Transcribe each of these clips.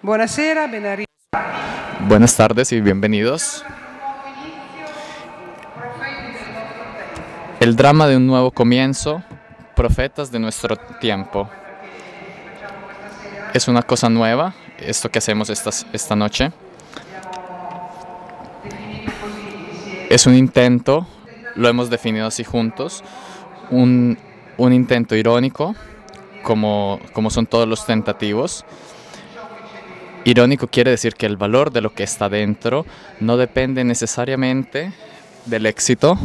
Buonasera, ben arrivati. Buenas tardes y bienvenidos. El drama de un nuevo comienzo, profetas de nuestro tiempo. Es una cosa nueva, esto que hacemos esta noche. Es un intento, lo hemos definido así juntos, un intento irónico, como son todos los tentativos. Irónico quiere decir que el valor de lo que está dentro no depende necesariamente del éxito.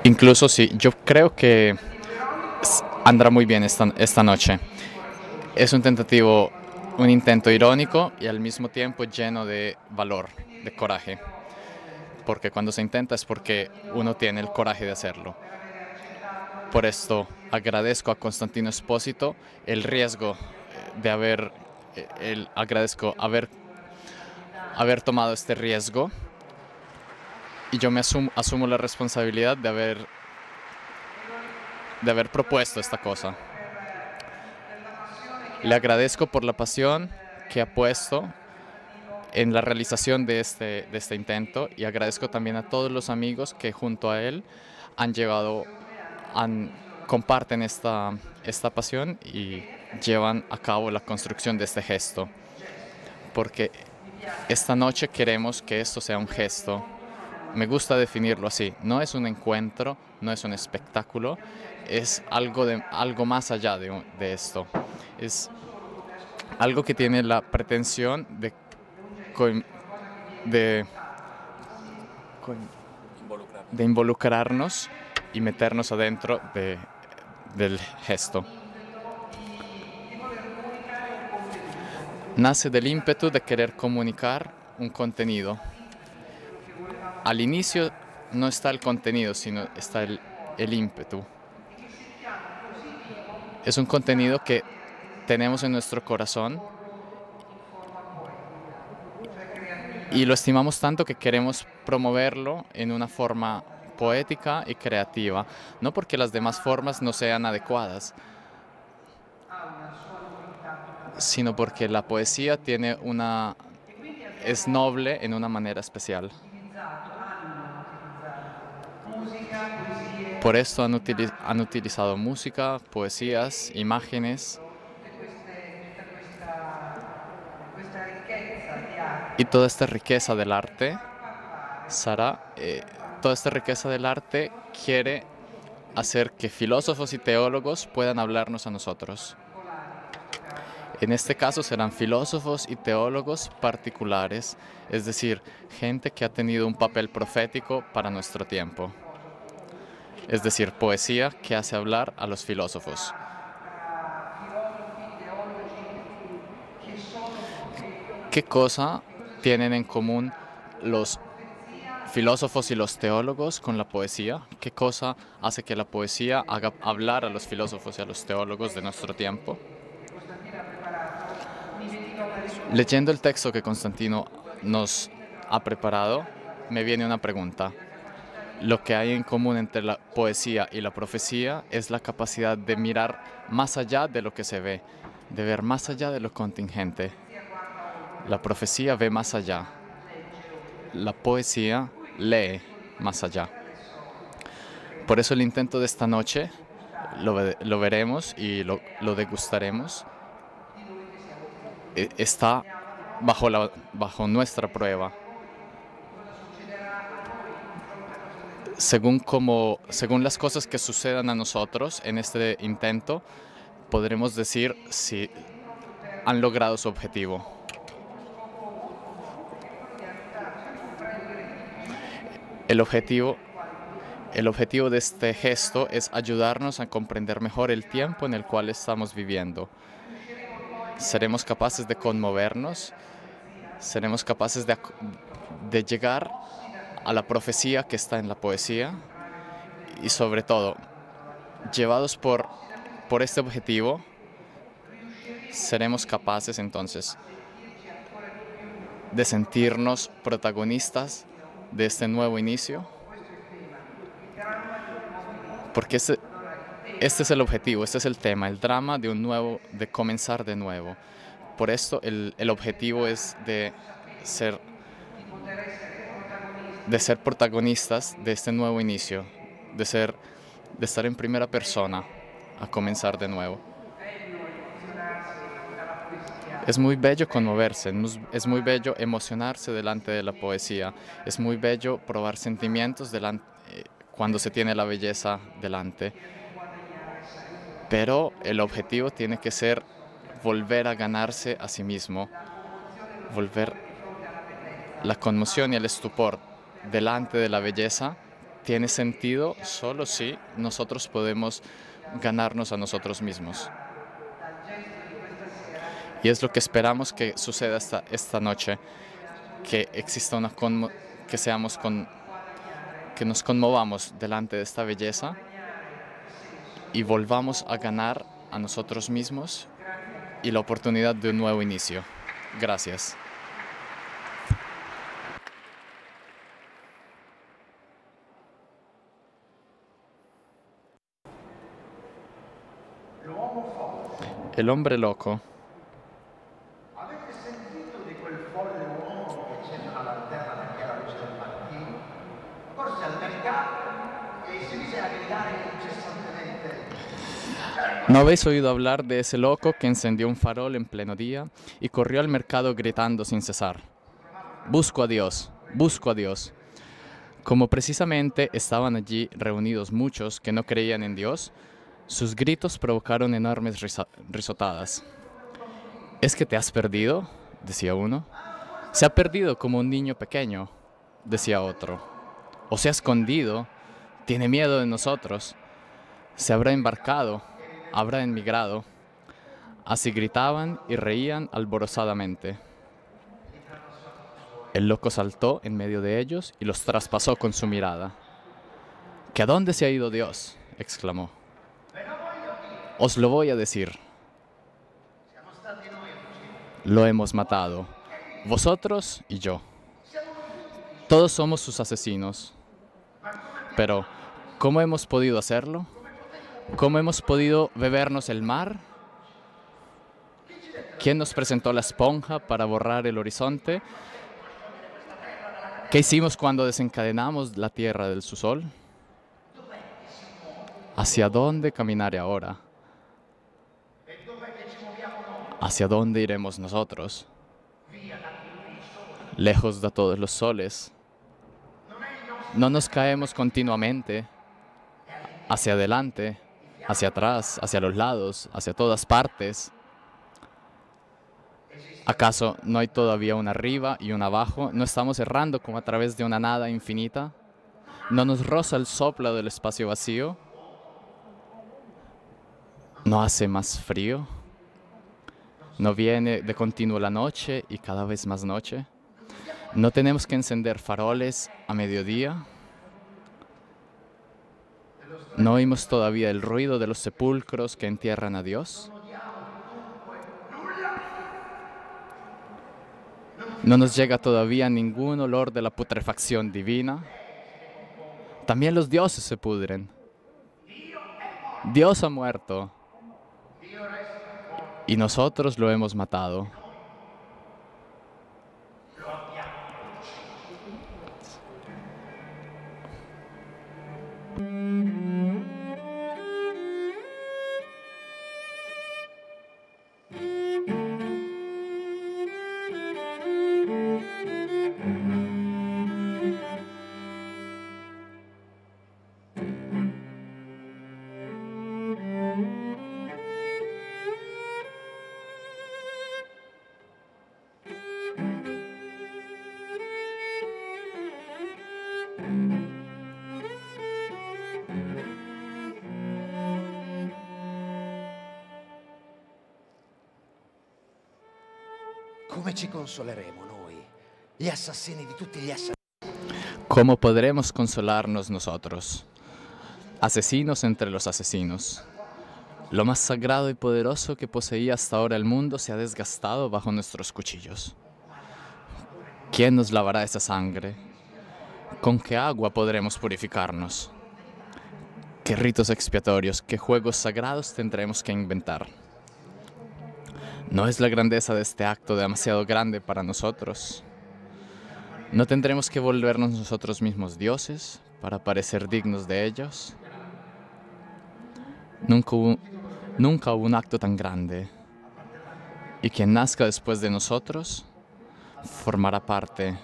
Incluso sí, yo creo que andará muy bien esta noche. Es un intento irónico y al mismo tiempo lleno de valor, de coraje. Porque cuando se intenta es porque uno tiene el coraje de hacerlo. Por esto agradezco a Constantino Espósito el riesgo de agradezco haber tomado este riesgo, y yo me asumo la responsabilidad de haber propuesto esta cosa. Le agradezco por la pasión que ha puesto en la realización de este intento, y agradezco también a todos los amigos que junto a él comparten esta pasión y llevan a cabo la construcción de este gesto. Porque esta noche queremos que esto sea un gesto. Me gusta definirlo así. No es un encuentro, no es un espectáculo, es algo más allá de esto. Es algo que tiene la pretensión de involucrarnos y meternos adentro del gesto. Nace del ímpetu de querer comunicar un contenido. Al inicio no está el contenido, sino está el ímpetu. Es un contenido que tenemos en nuestro corazón y lo estimamos tanto que queremos promoverlo en una forma poética y creativa, no porque las demás formas no sean adecuadas, sino porque la poesía es noble en una manera especial. Por esto han utilizado música, poesías, imágenes, y toda esta riqueza del arte, toda esta riqueza del arte quiere hacer que filósofos y teólogos puedan hablarnos a nosotros. En este caso serán filósofos y teólogos particulares, es decir, gente que ha tenido un papel profético para nuestro tiempo. Es decir, poesía que hace hablar a los filósofos. ¿Qué cosa tienen en común los filósofos y los teólogos con la poesía? ¿Qué cosa hace que la poesía haga hablar a los filósofos y a los teólogos de nuestro tiempo? Leyendo el texto que Constantino nos ha preparado, me viene una pregunta. Lo que hay en común entre la poesía y la profecía es la capacidad de mirar más allá de lo que se ve, de ver más allá de lo contingente. La profecía ve más allá. La poesía lee más allá. Por eso el intento de esta noche lo veremos y lo degustaremos. Está bajo nuestra prueba. Según las cosas que sucedan a nosotros en este intento, podremos decir si han logrado su objetivo. El objetivo de este gesto es ayudarnos a comprender mejor el tiempo en el cual estamos viviendo. Seremos capaces de conmovernos, seremos capaces de llegar a la profecía que está en la poesía, y sobre todo, llevados por este objetivo, seremos capaces entonces de sentirnos protagonistas de este nuevo inicio, porque ese Este es el objetivo, este es el tema, el drama de comenzar de nuevo. Por esto el objetivo es ser, de ser protagonistas de este nuevo inicio, de estar en primera persona a comenzar de nuevo. Es muy bello conmoverse, es muy bello emocionarse delante de la poesía, es muy bello probar sentimientos cuando se tiene la belleza delante. Pero el objetivo tiene que ser volver a ganarse a sí mismo, volver la conmoción y el estupor delante de la belleza tiene sentido solo si nosotros podemos ganarnos a nosotros mismos. Y es lo que esperamos que suceda esta noche, que exista que nos conmovamos delante de esta belleza y volvamos a ganar a nosotros mismos y la oportunidad de un nuevo inicio. Gracias. El hombre loco. Avete sentito di quel folle uomo che accende una lanterna perché era luce del mattino? Corse al mercato e si mise a gridare incessantemente. ¿No habéis oído hablar de ese loco que encendió un farol en pleno día y corrió al mercado gritando sin cesar? Busco a Dios, busco a Dios. Como precisamente estaban allí reunidos muchos que no creían en Dios, sus gritos provocaron enormes risotadas. ¿Es que te has perdido?, decía uno. Se ha perdido como un niño pequeño, decía otro. O se ha escondido, tiene miedo de nosotros. Se habrá embarcado, habrá emigrado. Así gritaban y reían alborozadamente. El loco saltó en medio de ellos y los traspasó con su mirada. ¿Que a dónde se ha ido Dios?, exclamó. Os lo voy a decir. Lo hemos matado, vosotros y yo. Todos somos sus asesinos. Pero, ¿cómo hemos podido hacerlo? ¿Cómo hemos podido bebernos el mar? ¿Quién nos presentó la esponja para borrar el horizonte? ¿Qué hicimos cuando desencadenamos la tierra del su sol? ¿Hacia dónde caminaré ahora? ¿Hacia dónde iremos nosotros? Lejos de todos los soles. No nos caemos continuamente hacia adelante, hacia atrás, hacia los lados, hacia todas partes. ¿Acaso no hay todavía un arriba y un abajo? ¿No estamos errando como a través de una nada infinita? ¿No nos roza el soplo del espacio vacío? ¿No hace más frío? ¿No viene de continuo la noche y cada vez más noche? ¿No tenemos que encender faroles a mediodía? ¿No oímos todavía el ruido de los sepulcros que entierran a Dios? ¿No nos llega todavía ningún olor de la putrefacción divina? También los dioses se pudren. Dios ha muerto y nosotros lo hemos matado. Come ci consoleremo noi, gli assassini di tutti gli assassini? ¿Cómo podremos consolarnos nosotros, asesinos entre los asesinos? Lo más sagrado y poderoso que poseía hasta ahora el mundo se ha desgastado bajo nuestros cuchillos. ¿Quién nos lavará esa sangre? ¿Con qué agua podremos purificarnos? qué ritos expiatorios, qué juegos sagrados tendremos que inventar. ¿No es la grandeza de este acto demasiado grande para nosotros? ¿No tendremos que volvernos nosotros mismos dioses para parecer dignos de ellos? Nunca hubo un acto tan grande, y quien nazca después de nosotros formará parte,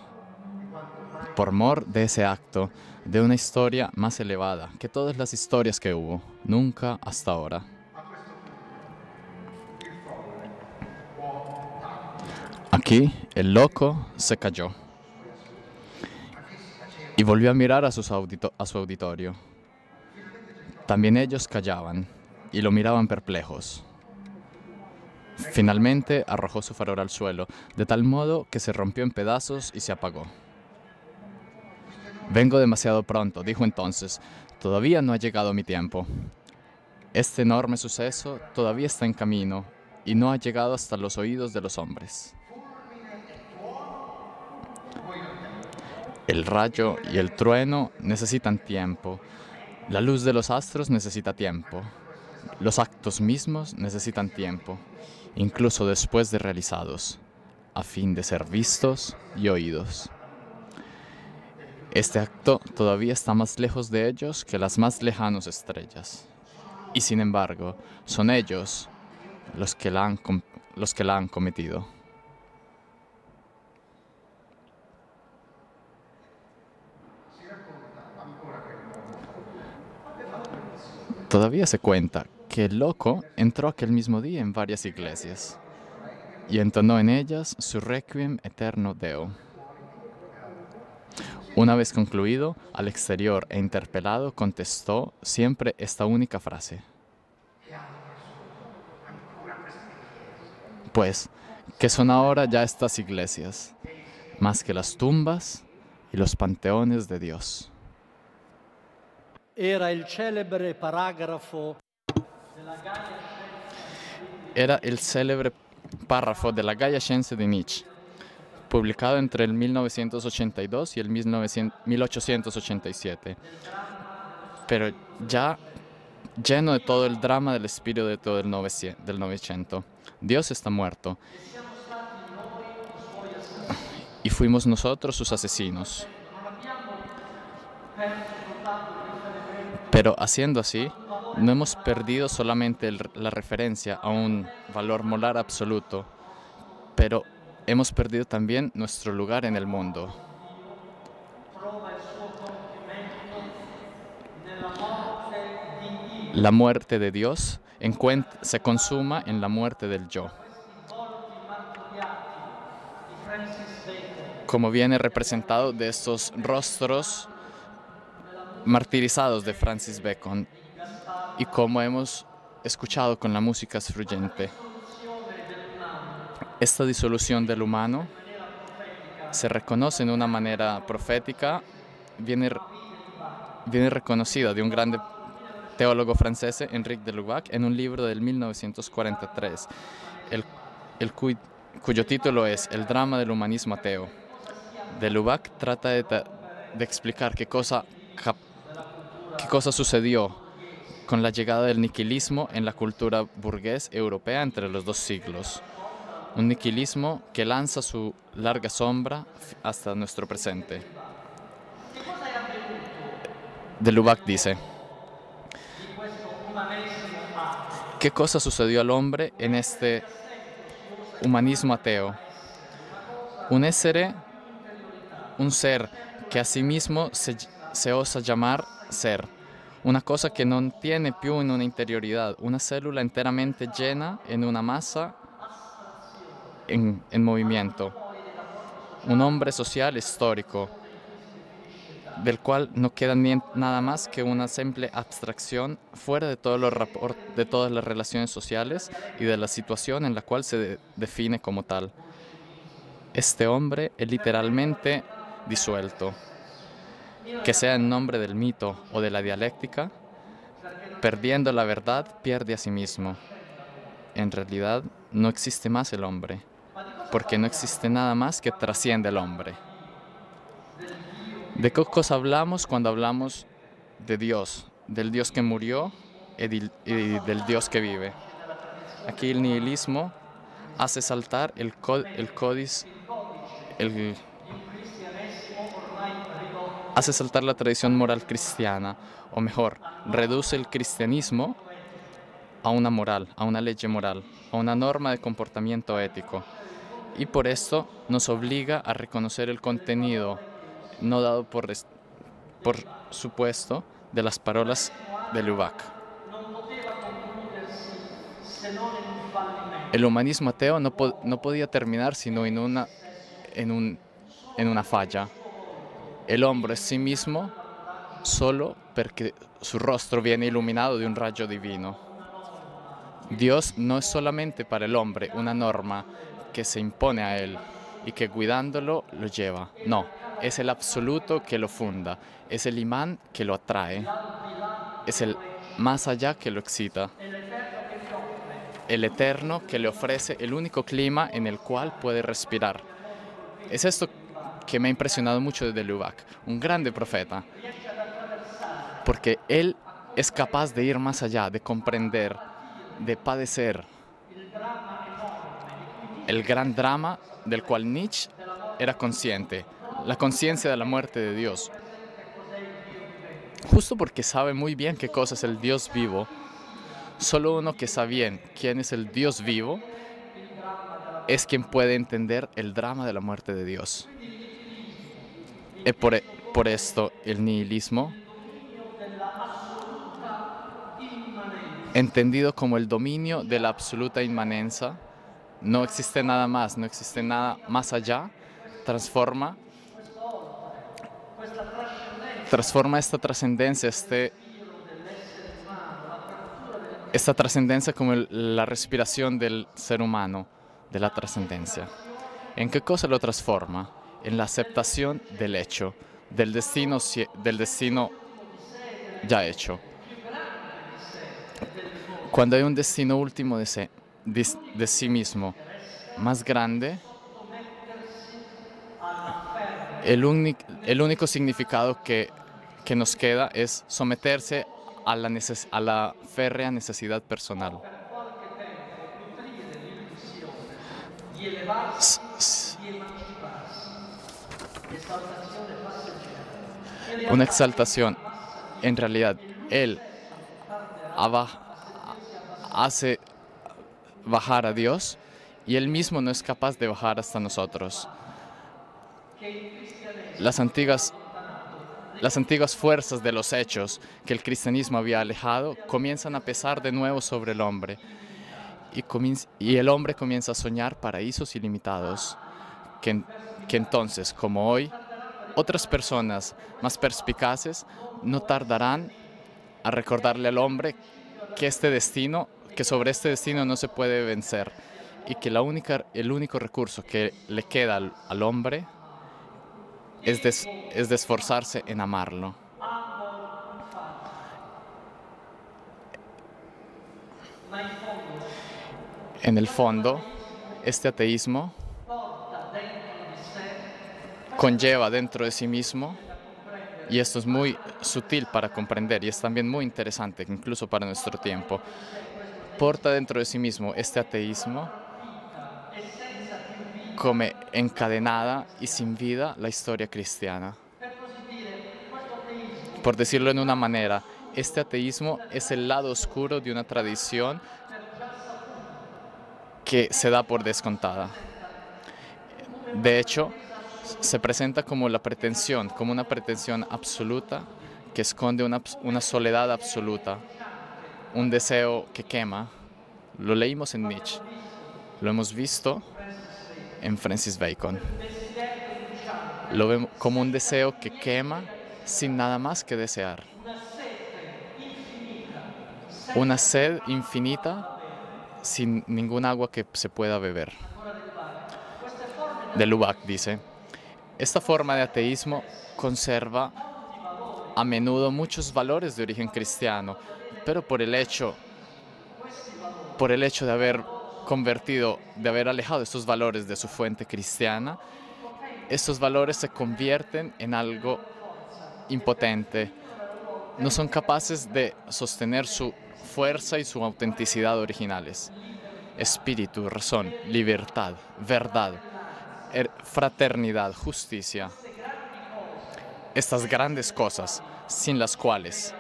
por mor de ese acto, de una historia más elevada que todas las historias que hubo, nunca hasta ahora. Aquí el loco se calló y volvió a mirar a su auditorio. También ellos callaban y lo miraban perplejos. Finalmente arrojó su farol al suelo, de tal modo que se rompió en pedazos y se apagó. Vengo demasiado pronto, dijo entonces. Todavía no ha llegado mi tiempo. Este enorme suceso todavía está en camino y no ha llegado hasta los oídos de los hombres. El rayo y el trueno necesitan tiempo. La luz de los astros necesita tiempo. Los actos mismos necesitan tiempo, incluso después de realizados, a fin de ser vistos y oídos. Este acto todavía está más lejos de ellos que las más lejanas estrellas. Y sin embargo, son ellos los que la han cometido. Todavía se cuenta que el loco entró aquel mismo día en varias iglesias y entonó en ellas su Requiem Aeterno Deo. Una vez concluido, al exterior e interpelado, contestó siempre esta única frase. Pues, ¿qué son ahora ya estas iglesias? Más que las tumbas y los panteones de Dios. Era il celebre paragrafo Era el célebre párrafo de la Gaia Scienze di Nietzsche, publicado entre el 1982 y el 1887, pero ya lleno de todo el drama del espíritu de todo el Novecento. Dios está muerto y fuimos nosotros sus asesinos. Pero haciendo así, no hemos perdido solamente la referencia a un valor moral absoluto, pero hemos perdido también nuestro lugar en el mundo. La muerte de Dios se consuma en la muerte del yo, como viene representado de estos rostros martirizados de Francis Bacon y como hemos escuchado con la música sfruggente. Esta disolución del humano se reconoce en una manera profética, viene reconocida de un grande teólogo francés, Henri de Lubac, en un libro del 1943, cuyo título es El drama del humanismo ateo. De Lubac trata de explicar qué cosa sucedió con la llegada del nihilismo en la cultura burgués europea entre los dos siglos. Un nihilismo que lanza su larga sombra hasta nuestro presente. De Lubac dice: ¿qué cosa sucedió al hombre en este humanismo ateo? Un ser que a sí mismo se osa llamar ser, una cosa que no tiene più en una interioridad, una célula enteramente llena en una masa en movimiento, un hombre social histórico, del cual no queda nada más que una simple abstracción fuera de todos de todas las relaciones sociales y de la situación en la cual se define como tal. Este hombre es literalmente disuelto, que sea en nombre del mito o de la dialéctica, perdiendo la verdad, pierde a sí mismo. En realidad, no existe más el hombre, porque no existe nada más que trasciende el hombre. ¿De qué cosa hablamos cuando hablamos de Dios, del Dios que murió y del Dios que vive. Aquí el nihilismo hace saltar el códice, hace saltar la tradición moral cristiana, o mejor, reduce el cristianismo a una moral, a una ley moral, a una norma de comportamiento ético. Y por esto nos obliga a reconocer el contenido no dado por supuesto de las palabras de Lubac. El humanismo ateo no podía terminar sino en una falla. El hombre es sí mismo solo porque su rostro viene iluminado de un rayo divino. Dios no es solamente para el hombre una norma que se impone a él y que cuidándolo lo lleva. No, es el absoluto que lo funda, es el imán que lo atrae, es el más allá que lo excita, el eterno que le ofrece el único clima en el cual puede respirar. Es esto que me ha impresionado mucho de Lubac, un grande profeta, porque él es capaz de ir más allá, de comprender, de padecer el gran drama del cual Nietzsche era consciente, la conciencia de la muerte de Dios. Justo porque sabe muy bien qué cosa es el Dios vivo, solo uno que sabe bien quién es el Dios vivo es quien puede entender el drama de la muerte de Dios. Y por esto el nihilismo, entendido como el dominio de la absoluta inmanencia, no existe nada más, no existe nada más allá, transforma esta trascendencia, esta trascendencia como la respiración del ser humano, de la trascendencia. ¿En qué cosa lo transforma? En la aceptación del hecho, del destino ya hecho. Cuando hay un destino último de sí mismo más grande, el único significado que nos queda es someterse a la férrea necesidad personal. Una exaltación. En realidad, Él hace bajar a Dios y Él mismo no es capaz de bajar hasta nosotros. Las antiguas fuerzas de los hechos que el cristianismo había alejado comienzan a pesar de nuevo sobre el hombre y el hombre comienza a soñar paraísos ilimitados que entonces, como hoy, otras personas más perspicaces no tardarán a recordarle al hombre que sobre este destino no se puede vencer y que el único recurso que le queda al hombre es de esforzarse en amarlo. En el fondo, este ateísmo conlleva dentro de sí mismo, y esto es muy sutil para comprender y es también muy interesante, incluso para nuestro tiempo, porta dentro de sí mismo este ateísmo como encadenada y sin vida la historia cristiana. Por decirlo en una manera, este ateísmo es el lado oscuro de una tradición que se da por descontada. De hecho, se presenta como una pretensión absoluta que esconde una soledad absoluta, un deseo que quema. Lo leímos en Nietzsche, lo hemos visto en Francis Bacon. Lo vemos como un deseo que quema sin nada más que desear. Una sed infinita sin ningún agua que se pueda beber. De Lubac dice: esta forma de ateísmo conserva a menudo muchos valores de origen cristiano, pero por el hecho de haber alejado estos valores de su fuente cristiana, estos valores se convierten en algo impotente, no son capaces de sostener su fuerza y su autenticidad originales. Espíritu, razón, libertad, verdad, fraternidad, justicia. Estas grandes cosas, sin las cuales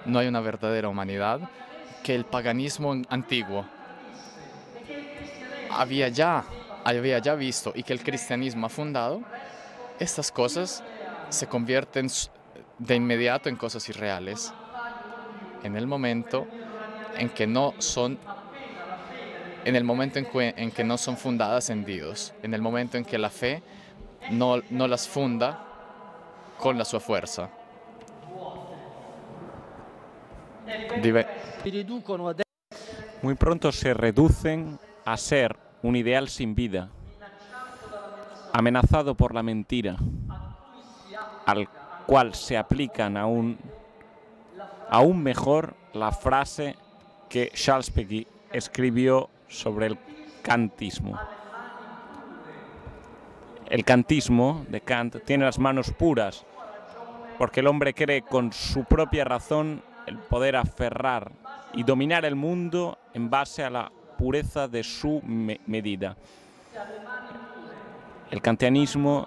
no hay una verdadera humanidad, que el paganismo antiguo había ya visto y que el cristianismo ha fundado, estas cosas se convierten de inmediato en cosas irreales en el momento en que no son fundadas en Dios, en el momento en que la fe no las funda con la sua fuerza. Si riducono ad Muy pronto se reducen a ser un ideal sin vida, amenazado por la mentira, al cual se aplican aún mejor la frase que Charles Péguy escribió sobre el kantismo. El kantismo de Kant tiene las manos puras, porque el hombre cree con su propia razón el poder aferrar y dominar el mundo en base a la pureza de su medida. El kantianismo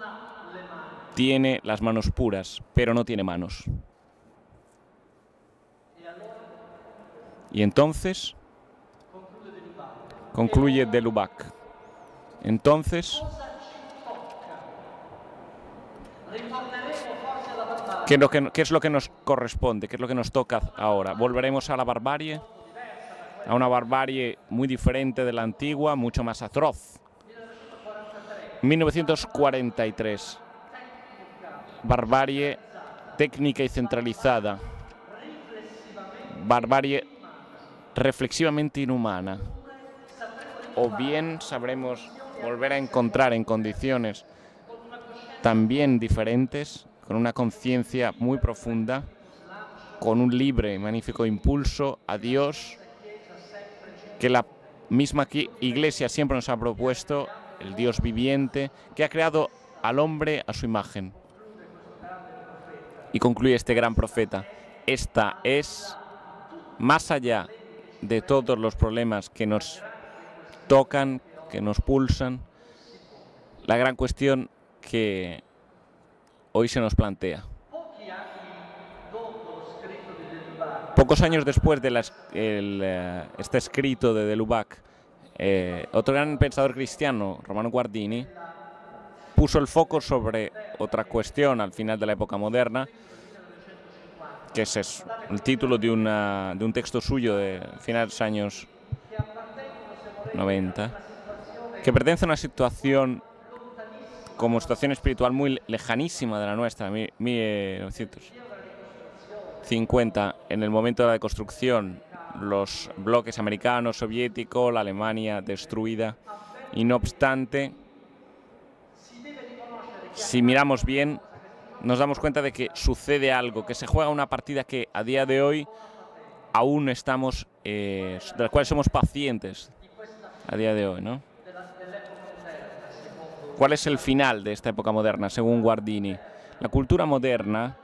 tiene las manos puras, pero no tiene manos. Y entonces, concluye de Lubac, entonces, ¿qué es lo que nos corresponde? ¿Qué es lo que nos toca ahora? ¿Volveremos a la barbarie? A una barbarie muy diferente de la antigua, mucho más atroz. 1943. Barbarie técnica y centralizada. Barbarie reflexivamente inhumana. O bien sabremos volver a encontrar en condiciones también diferentes, con una conciencia muy profunda, con un libre y magnífico impulso a Dios, que la misma Iglesia siempre nos ha propuesto, el Dios viviente, que ha creado al hombre a su imagen. Y concluye este gran profeta: esta es, más allá de todos los problemas que nos tocan, que nos pulsan, la gran cuestión que hoy se nos plantea. Pocos años después de este escrito de Lubac, otro gran pensador cristiano, Romano Guardini, puso el foco sobre otra cuestión al final de la época moderna, que es el título de un texto suyo de finales de los años 90, que pertenece a una situación como situación espiritual muy lejanísima de la nuestra, 1950, en el momento de la deconstrucción, los bloques americano, soviético, la Alemania destruida, y no obstante, si miramos bien, nos damos cuenta de que sucede algo, que se juega una partida que a día de hoy aún estamos, de la cual somos pacientes a día de hoy, ¿no? ¿Cuál es el final de esta época moderna, según Guardini? La cultura moderna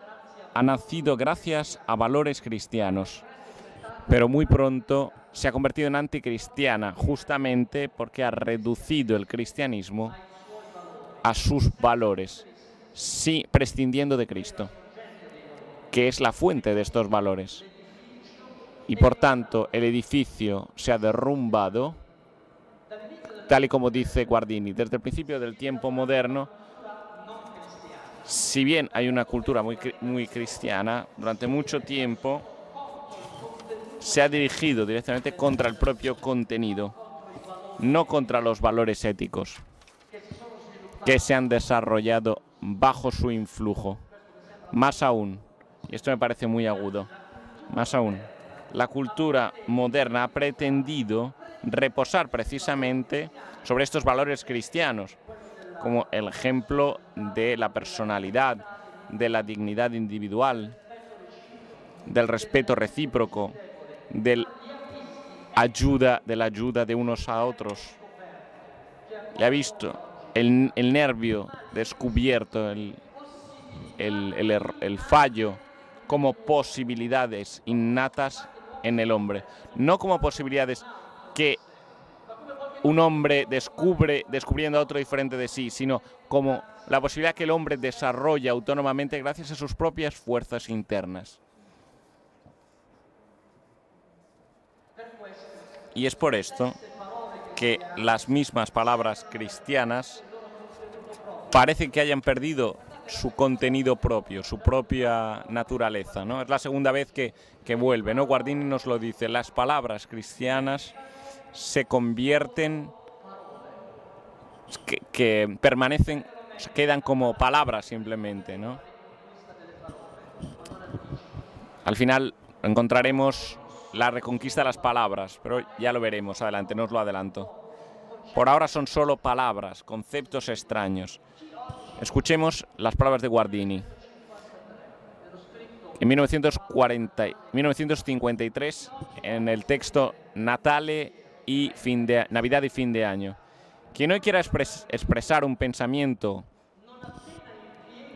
ha nacido gracias a valores cristianos, pero muy pronto se ha convertido en anticristiana, justamente porque ha reducido el cristianismo a sus valores, sí, prescindiendo de Cristo, que es la fuente de estos valores. Y por tanto, el edificio se ha derrumbado, tal y como dice Guardini, desde el principio del tiempo moderno. Si bien hay una cultura muy cristiana, durante mucho tiempo se ha dirigido directamente contra el propio contenido, no contra los valores éticos que se han desarrollado bajo su influjo. Más aún, y esto me parece muy agudo, más aún, la cultura moderna ha pretendido reposar precisamente sobre estos valores cristianos, como el ejemplo de la personalidad, de la dignidad individual, del respeto recíproco, de la ayuda de unos a otros. Ya ha visto el nervio descubierto, el fallo como posibilidades innatas en el hombre, no como posibilidades que un hombre descubre descubriendo a otro diferente de sí, sino como la posibilidad que el hombre desarrolla autónomamente gracias a sus propias fuerzas internas. Y es por esto que las mismas palabras cristianas parecen que hayan perdido su contenido propio, su propia naturaleza, ¿no? Es la segunda vez que vuelve, ¿no? Guardini nos lo dice, las palabras cristianas se convierten, que permanecen, quedan como palabras simplemente, ¿no? Al final encontraremos la reconquista de las palabras, pero ya lo veremos adelante, no os lo adelanto. Por ahora son solo palabras, conceptos extraños. Escuchemos las palabras de Guardini. En 1953, en el texto Natale y Navidad y fin de año. Quien hoy quiera expresar un pensamiento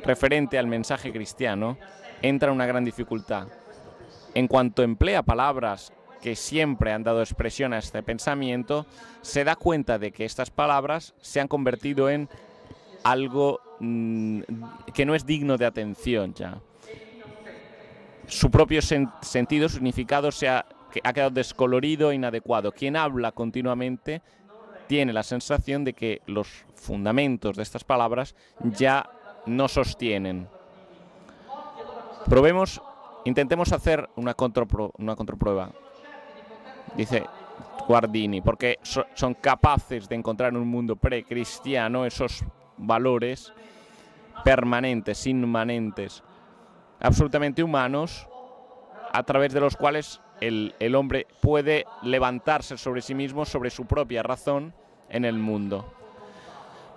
referente al mensaje cristiano, entra en una gran dificultad. En cuanto emplea palabras que siempre han dado expresión a este pensamiento, se da cuenta de que estas palabras se han convertido en algo que no es digno de atención ya. Su propio sentido, significado ha quedado descolorido e inadecuado. Quien habla continuamente tiene la sensación de que los fundamentos de estas palabras ya no sostienen. Intentemos hacer una contraprueba, dice Guardini, porque son capaces de encontrar en un mundo precristiano esos valores permanentes, inmanentes, absolutamente humanos, a través de los cuales el hombre puede levantarse sobre sí mismo, sobre su propia razón en el mundo.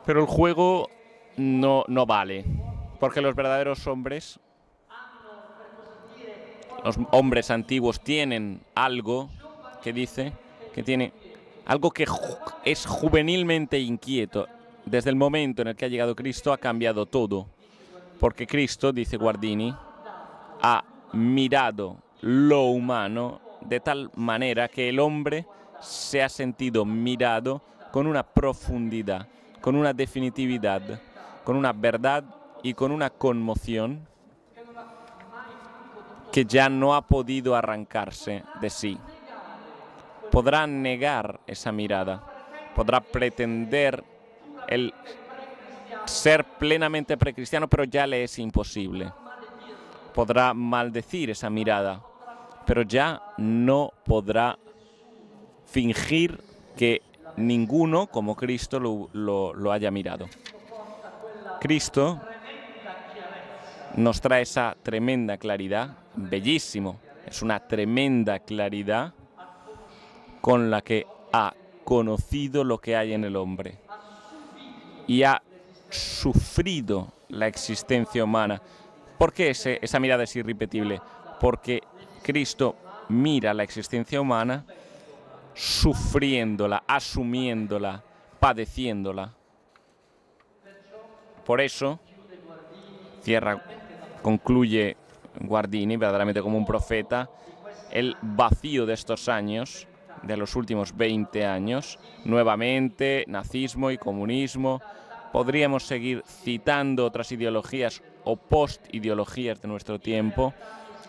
Pero el juego no vale, porque los verdaderos hombres, los hombres antiguos, tienen algo que dice, que tiene algo que es juvenilmente inquieto. Desde el momento en el que ha llegado Cristo ha cambiado todo, porque Cristo, dice Guardini, ha mirado lo humano de tal manera que el hombre se ha sentido mirado con una profundidad, con una definitividad, con una verdad y con una conmoción que ya no ha podido arrancarse de sí. Podrá negar esa mirada, podrá pretender el ser plenamente precristiano, pero ya le es imposible. Podrá maldecir esa mirada, pero ya no podrá fingir que ninguno como Cristo lo haya mirado. Cristo nos trae esa tremenda claridad, bellísimo, es una tremenda claridad con la que ha conocido lo que hay en el hombre y ha sufrido la existencia humana. ¿Por qué esa mirada es irrepetible? Porque Cristo mira la existencia humana sufriéndola, asumiéndola, padeciéndola. Por eso, concluye Guardini, verdaderamente como un profeta, el vacío de estos años, de los últimos 20 años, nuevamente, nazismo y comunismo. Podríamos seguir citando otras ideologías o post-ideologías de nuestro tiempo.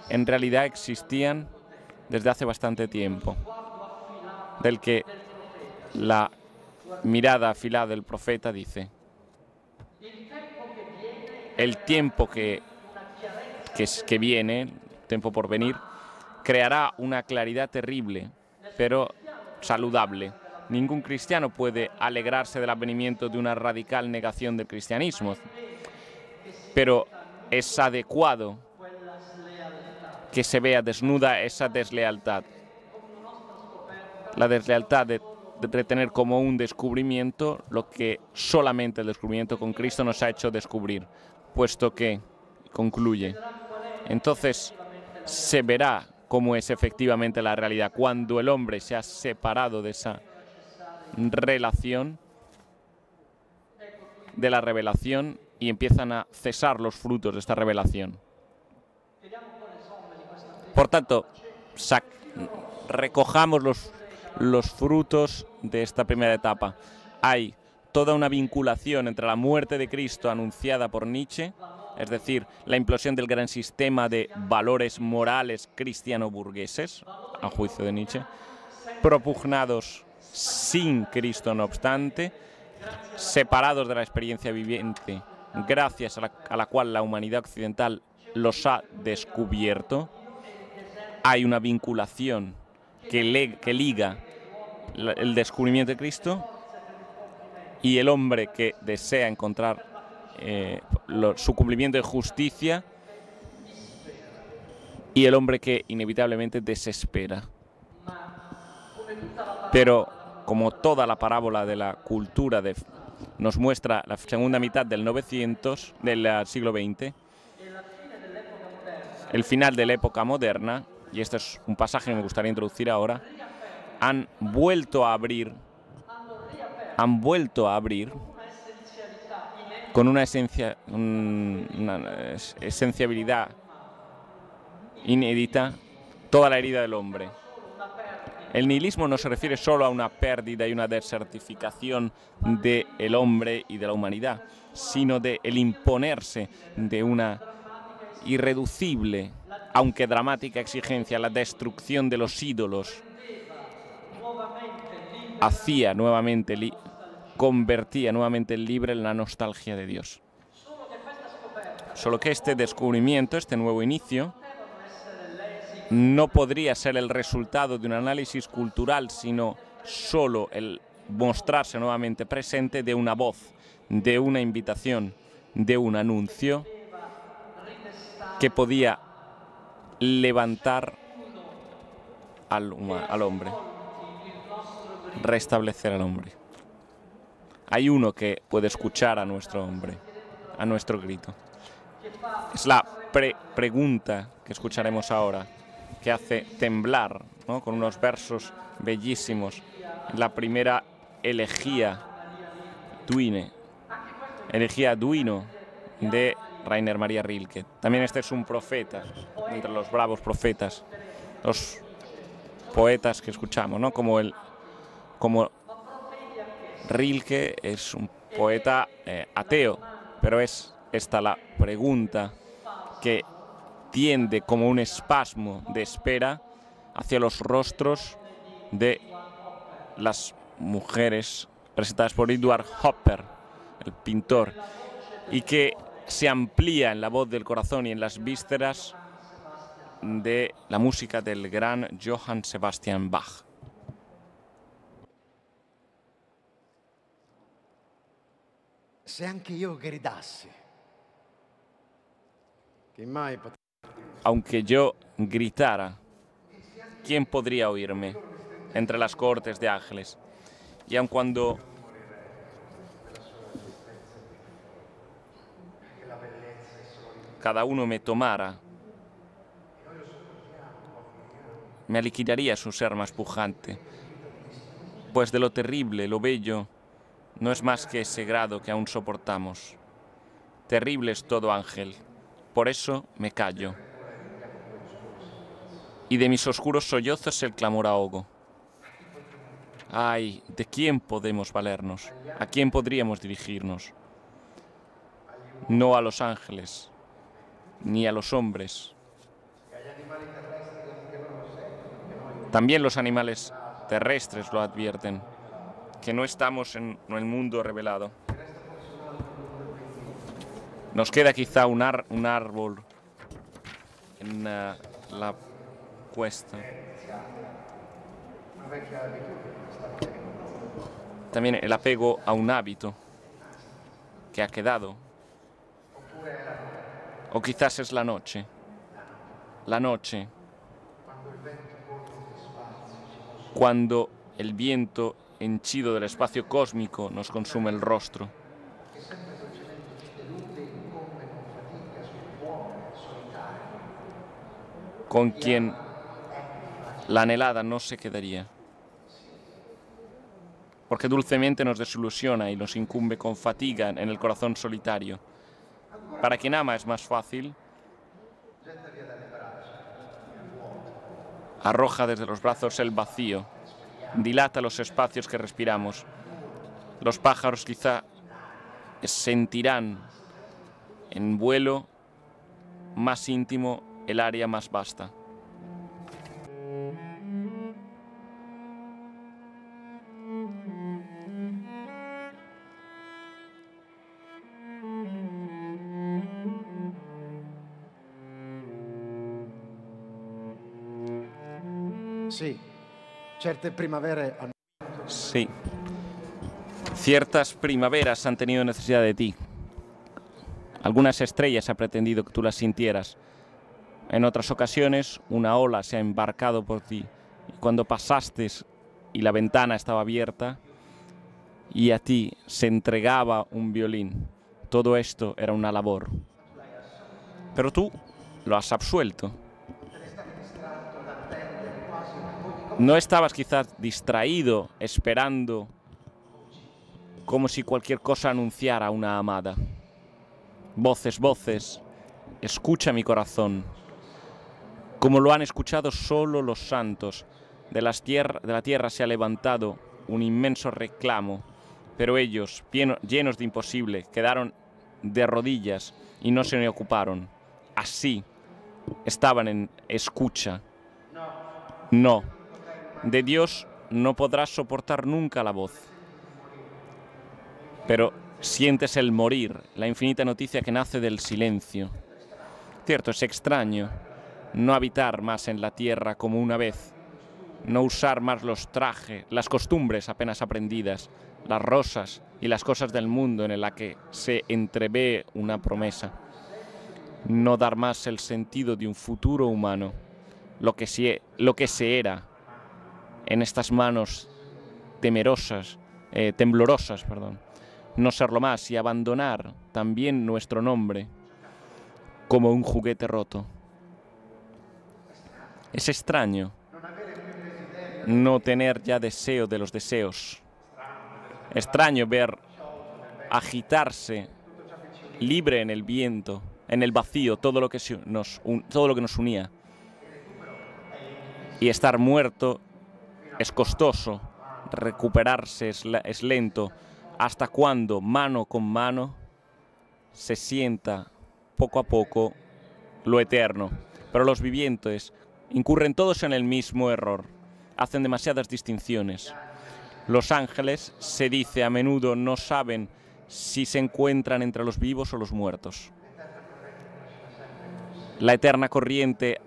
En realidad existían desde hace bastante tiempo, del que la mirada afilada del profeta dice: el tiempo que viene, el tiempo por venir, creará una claridad terrible, pero saludable. Ningún cristiano puede alegrarse del advenimiento de una radical negación del cristianismo, pero es adecuado que se vea desnuda esa deslealtad. La deslealtad de tener como un descubrimiento lo que solamente el descubrimiento con Cristo nos ha hecho descubrir, puesto que, concluye, entonces se verá cómo es efectivamente la realidad cuando el hombre se ha separado de esa relación, de la revelación, y empiezan a cesar los frutos de esta revelación. Por tanto, recojamos los frutos de esta primera etapa. Hay toda una vinculación entre la muerte de Cristo anunciada por Nietzsche, es decir, la implosión del gran sistema de valores morales cristiano-burgueses, a juicio de Nietzsche, propugnados sin Cristo no obstante, separados de la experiencia viviente, gracias a la cual la humanidad occidental los ha descubierto. Hay una vinculación que liga el descubrimiento de Cristo y el hombre que desea encontrar su cumplimiento de justicia y el hombre que inevitablemente desespera. Pero como toda la parábola de la cultura nos muestra la segunda mitad del siglo XX, el final de la época moderna, y este es un pasaje que me gustaría introducir ahora, han vuelto a abrir con una esenciabilidad inédita toda la herida del hombre. El nihilismo no se refiere solo a una pérdida y una desertificación del hombre y de la humanidad, sino de el imponerse de una irreducible, aunque dramática exigencia, la destrucción de los ídolos, convertía nuevamente el libre en la nostalgia de Dios. Solo que este descubrimiento, este nuevo inicio, no podría ser el resultado de un análisis cultural, sino solo el mostrarse nuevamente presente de una voz, de una invitación, de un anuncio que podía levantar al hombre, restablecer al hombre. Hay uno que puede escuchar a nuestro hombre, a nuestro grito. Es la pregunta que escucharemos ahora, que hace temblar, ¿no?, con unos versos bellísimos, la primera elegía Duino de Rainer Maria Rilke. También este es un profeta, entre los bravos profetas, los poetas que escuchamos, ¿no? Como Rilke es un poeta ateo, pero es esta la pregunta que tiende como un espasmo de espera hacia los rostros de las mujeres presentadas por Edward Hopper, el pintor, y que se amplía en la voz del corazón y en las vísceras de la música del gran Johann Sebastian Bach. Se anche io gridassi, che mai aunque yo gritara, ¿quién podría oírme entre las cohortes de ángeles? Y aun cuando cada uno me tomara, me aniquilaría su ser más pujante, pues de lo terrible, lo bello, no es más que ese grado que aún soportamos. Terrible es todo ángel, por eso me callo. Y de mis oscuros sollozos el clamor ahogo. Ay, ¿de quién podemos valernos? ¿A quién podríamos dirigirnos? No a los ángeles, ni a los hombres. También los animales terrestres lo advierten, que no estamos en el mundo revelado. Nos queda quizá un árbol en la cuesta. También el apego a un hábito que ha quedado. O quizás es la noche. La noche, cuando el viento henchido del espacio cósmico nos consume el rostro. Con quien la anhelada no se quedaría, porque dulcemente nos desilusiona y nos incumbe con fatiga en el corazón solitario. Para quien ama es más fácil arroja desde los brazos el vacío, dilata los espacios que respiramos. Los pájaros quizá sentirán en vuelo más íntimo el área más vasta. Sì, certe primavere hanno... Sí. Ciertas primaveras han tenido necesidad de ti. Algunas estrellas ha pretendido que tú las sintieras. En otras ocasiones, una ola se ha embarcado por ti. Y cuando pasaste y la ventana estaba abierta y a ti se entregaba un violín, todo esto era una labor. Pero tú lo has absuelto. No estabas quizás distraído, esperando, como si cualquier cosa anunciara a una amada. Voces, voces, escucha mi corazón, como lo han escuchado solo los santos. De la tierra se ha levantado un inmenso reclamo, pero ellos, llenos de imposible, quedaron de rodillas y no se me ocuparon. Así, estaban en escucha. No, de Dios no podrás soportar nunca la voz, pero sientes el morir, la infinita noticia que nace del silencio. Cierto, es extraño no habitar más en la tierra como una vez, no usar más los trajes, las costumbres apenas aprendidas, las rosas y las cosas del mundo en la que se entrevé una promesa. No dar más el sentido de un futuro humano, lo que se era en estas manos temblorosas, no serlo más y abandonar también nuestro nombre como un juguete roto. Es extraño no tener ya deseo de los deseos. Extraño ver agitarse libre en el viento, en el vacío, todo lo que nos unía. Y estar muerto es costoso, recuperarse es lento, hasta cuando, mano con mano, se sienta poco a poco lo eterno. Pero los vivientes incurren todos en el mismo error, hacen demasiadas distinciones. Los ángeles, se dice a menudo, no saben si se encuentran entre los vivos o los muertos. La eterna corriente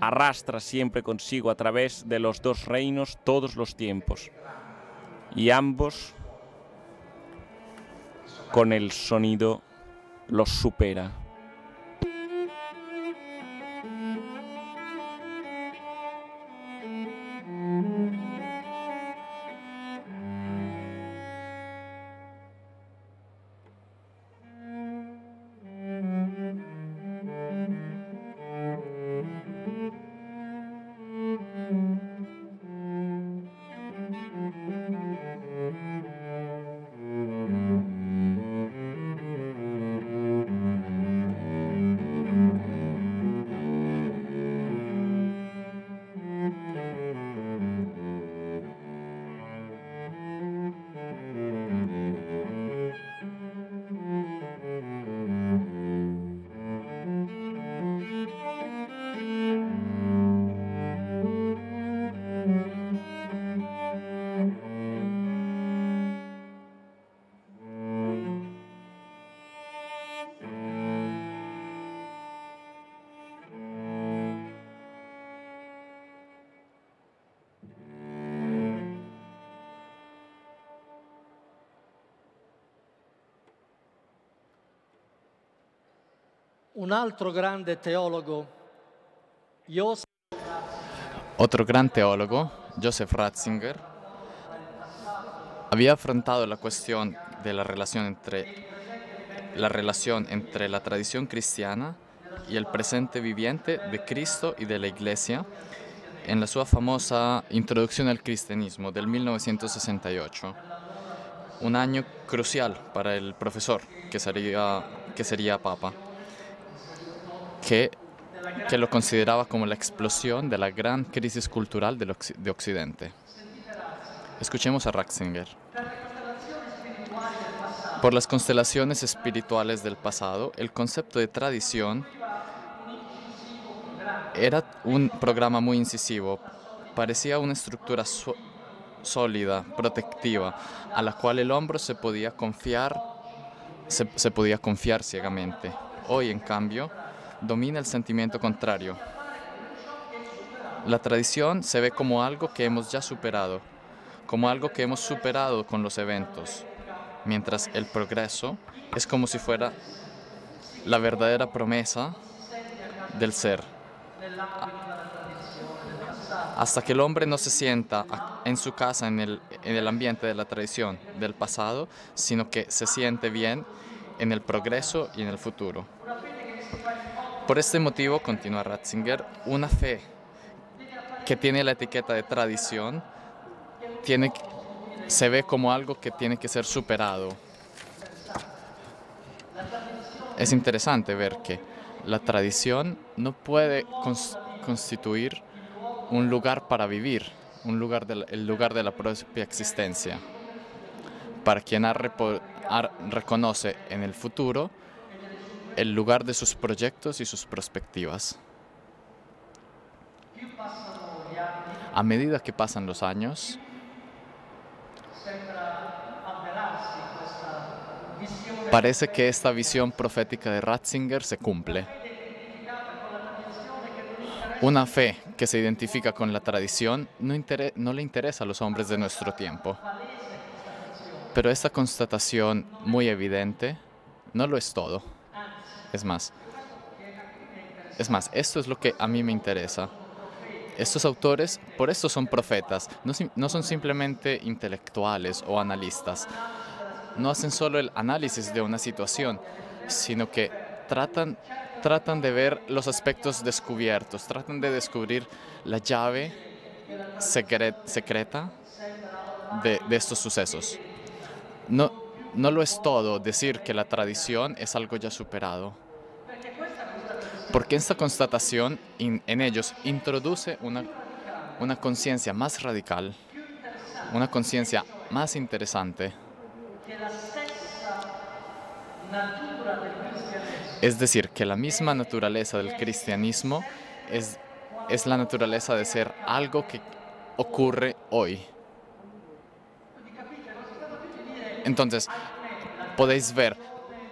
arrastra siempre consigo a través de los dos reinos todos los tiempos, y ambos con el sonido los supera. Un altro grande teologo, Otro gran teólogo, Joseph Ratzinger, había afrontado la cuestión de la relación entre la tradición cristiana y el presente viviente de Cristo y de la Iglesia en la sua famosa Introducción al Cristianismo del 1968, un año crucial para el profesor que sería papa, que que lo consideraba como la explosión de la gran crisis cultural de Occidente. Escuchemos a Ratzinger. Por las constelaciones espirituales del pasado, el concepto de tradición era un programa muy incisivo. Parecía una estructura sólida, protectiva, a la cual el hombre se podía confiar ciegamente. Hoy, en cambio, domina el sentimiento contrario. La tradición se ve como algo que hemos ya superado, como algo que hemos superado con los eventos, mientras el progreso es como si fuera la verdadera promesa del ser. Hasta que el hombre no se sienta en su casa en el ambiente de la tradición del pasado, sino que se siente bien en el progreso y en el futuro. Por este motivo, continúa Ratzinger, una fe que tiene la etiqueta de tradición se ve como algo que tiene que ser superado. Es interesante ver que la tradición no puede constituir un lugar para vivir, el lugar de la propia existencia, para quien reconoce en el futuro el lugar de sus proyectos y sus perspectivas. A medida que pasan los años, parece que esta visión profética de Ratzinger se cumple. Una fe que se identifica con la tradición no le interesa a los hombres de nuestro tiempo. Pero esta constatación muy evidente no lo es todo. Es más, esto es lo que a mí me interesa. Estos autores, por esto son profetas, no son simplemente intelectuales o analistas. No hacen solo el análisis de una situación, sino que tratan de ver los aspectos descubiertos, tratan de descubrir la llave secreta de estos sucesos. No lo es todo decir que la tradición es algo ya superado, porque esta constatación en ellos introduce una conciencia más radical, una conciencia más interesante. Es decir, que la misma naturaleza del cristianismo es la naturaleza de ser algo que ocurre hoy. Entonces, podéis ver,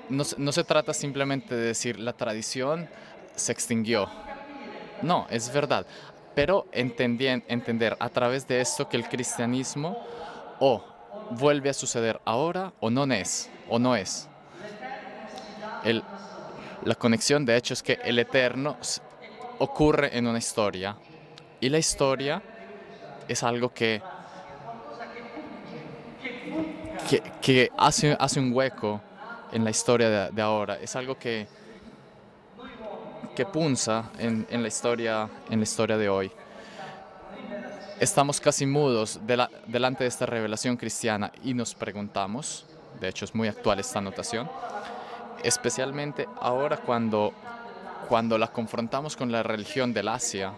no se trata simplemente de decir la tradición se extinguió. No, es verdad. Pero entender a través de esto que el cristianismo o vuelve a suceder ahora o no es. La conexión, de hecho, es que el eterno ocurre en una historia. Y la historia es algo que hace un hueco en la historia de ahora. Es algo que punza en la historia de hoy. Estamos casi mudos delante de esta revelación cristiana y nos preguntamos, de hecho es muy actual esta anotación, especialmente ahora cuando la confrontamos con la religión del Asia,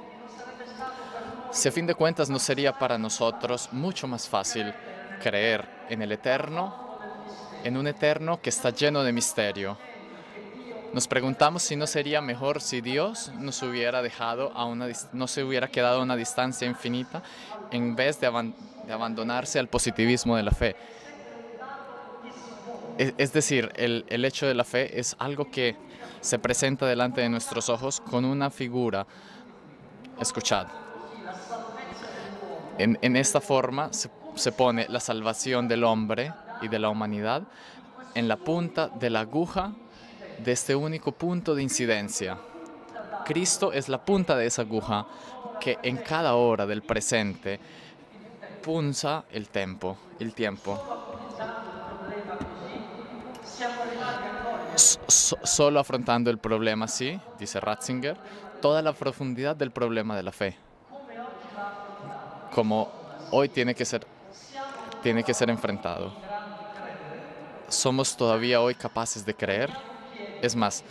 si a fin de cuentas no sería para nosotros mucho más fácil creer en el eterno, en un eterno que está lleno de misterio. Nos preguntamos si no sería mejor si Dios nos hubiera no se hubiera quedado a una distancia infinita en vez de abandonarse al positivismo de la fe. Es decir, el hecho de la fe es algo que se presenta delante de nuestros ojos con una figura. Escuchad. En esta forma se pone la salvación del hombre y de la humanidad en la punta de la aguja de este único punto de incidencia. Cristo es la punta de esa aguja que en cada hora del presente punza el tiempo. Solo afrontando el problema, sí, dice Ratzinger, toda la profundidad del problema de la fe, como hoy tiene que ser enfrentado. ¿Somos todavía hoy capaces de creer? Es más,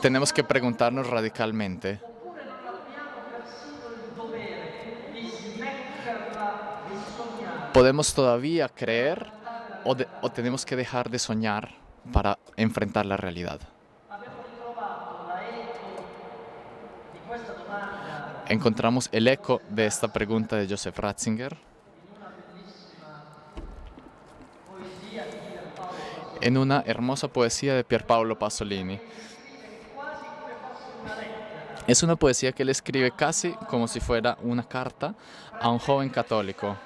tenemos que preguntarnos radicalmente, oppure non abbiamo persino il dovere di smetterla di sognare. ¿podemos todavía creer o tenemos que dejar de soñar para enfrentar la realidad? Abbiamo ritrovato la eco di questa domanda Encontramos el eco de esta pregunta de Joseph Ratzinger en una hermosa poesía de Pierpaolo Pasolini. Es una poesía que él escribe casi como si fuera una carta a un joven católico,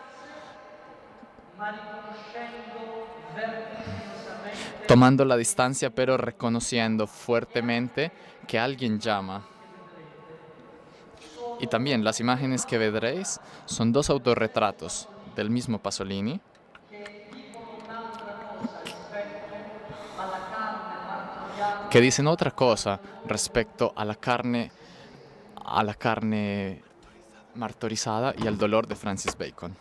tomando la distancia pero reconociendo fuertemente que alguien llama. Y también las imágenes que veréis son dos autorretratos del mismo Pasolini que dicen otra cosa respecto a la carne martirizada y al dolor de Francis Bacon.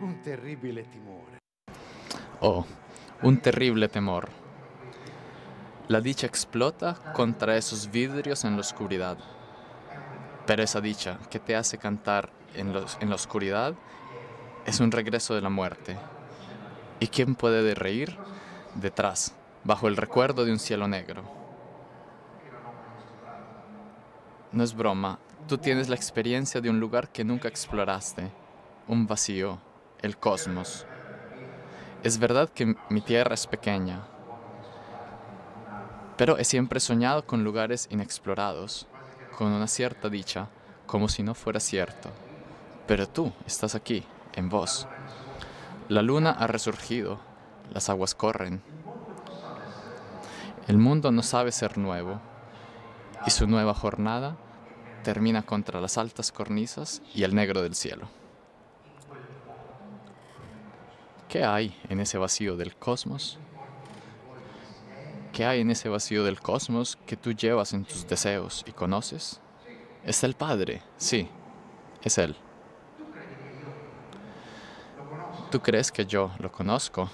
Un terribile timore. Oh, un terrible temor. La dicha explota contra esos vidrios en la oscuridad. Pero esa dicha que te hace cantar en la oscuridad es un regreso de la muerte. ¿Y quién puede de reír? Detrás, bajo el recuerdo de un cielo negro. No es broma, tú tienes la experiencia de un lugar que nunca exploraste, un vacío, el cosmos. Es verdad que mi tierra es pequeña, pero he siempre soñado con lugares inexplorados, con una cierta dicha, como si no fuera cierto. Pero tú estás aquí, en vos. La luna ha resurgido, las aguas corren. El mundo no sabe ser nuevo, y su nueva jornada termina contra las altas cornisas y el negro del cielo. ¿Qué hay en ese vacío del cosmos? ¿Qué hay en ese vacío del cosmos que tú llevas en tus deseos y conoces? Es el Padre, sí, es Él. ¿Tú crees que yo lo conozco?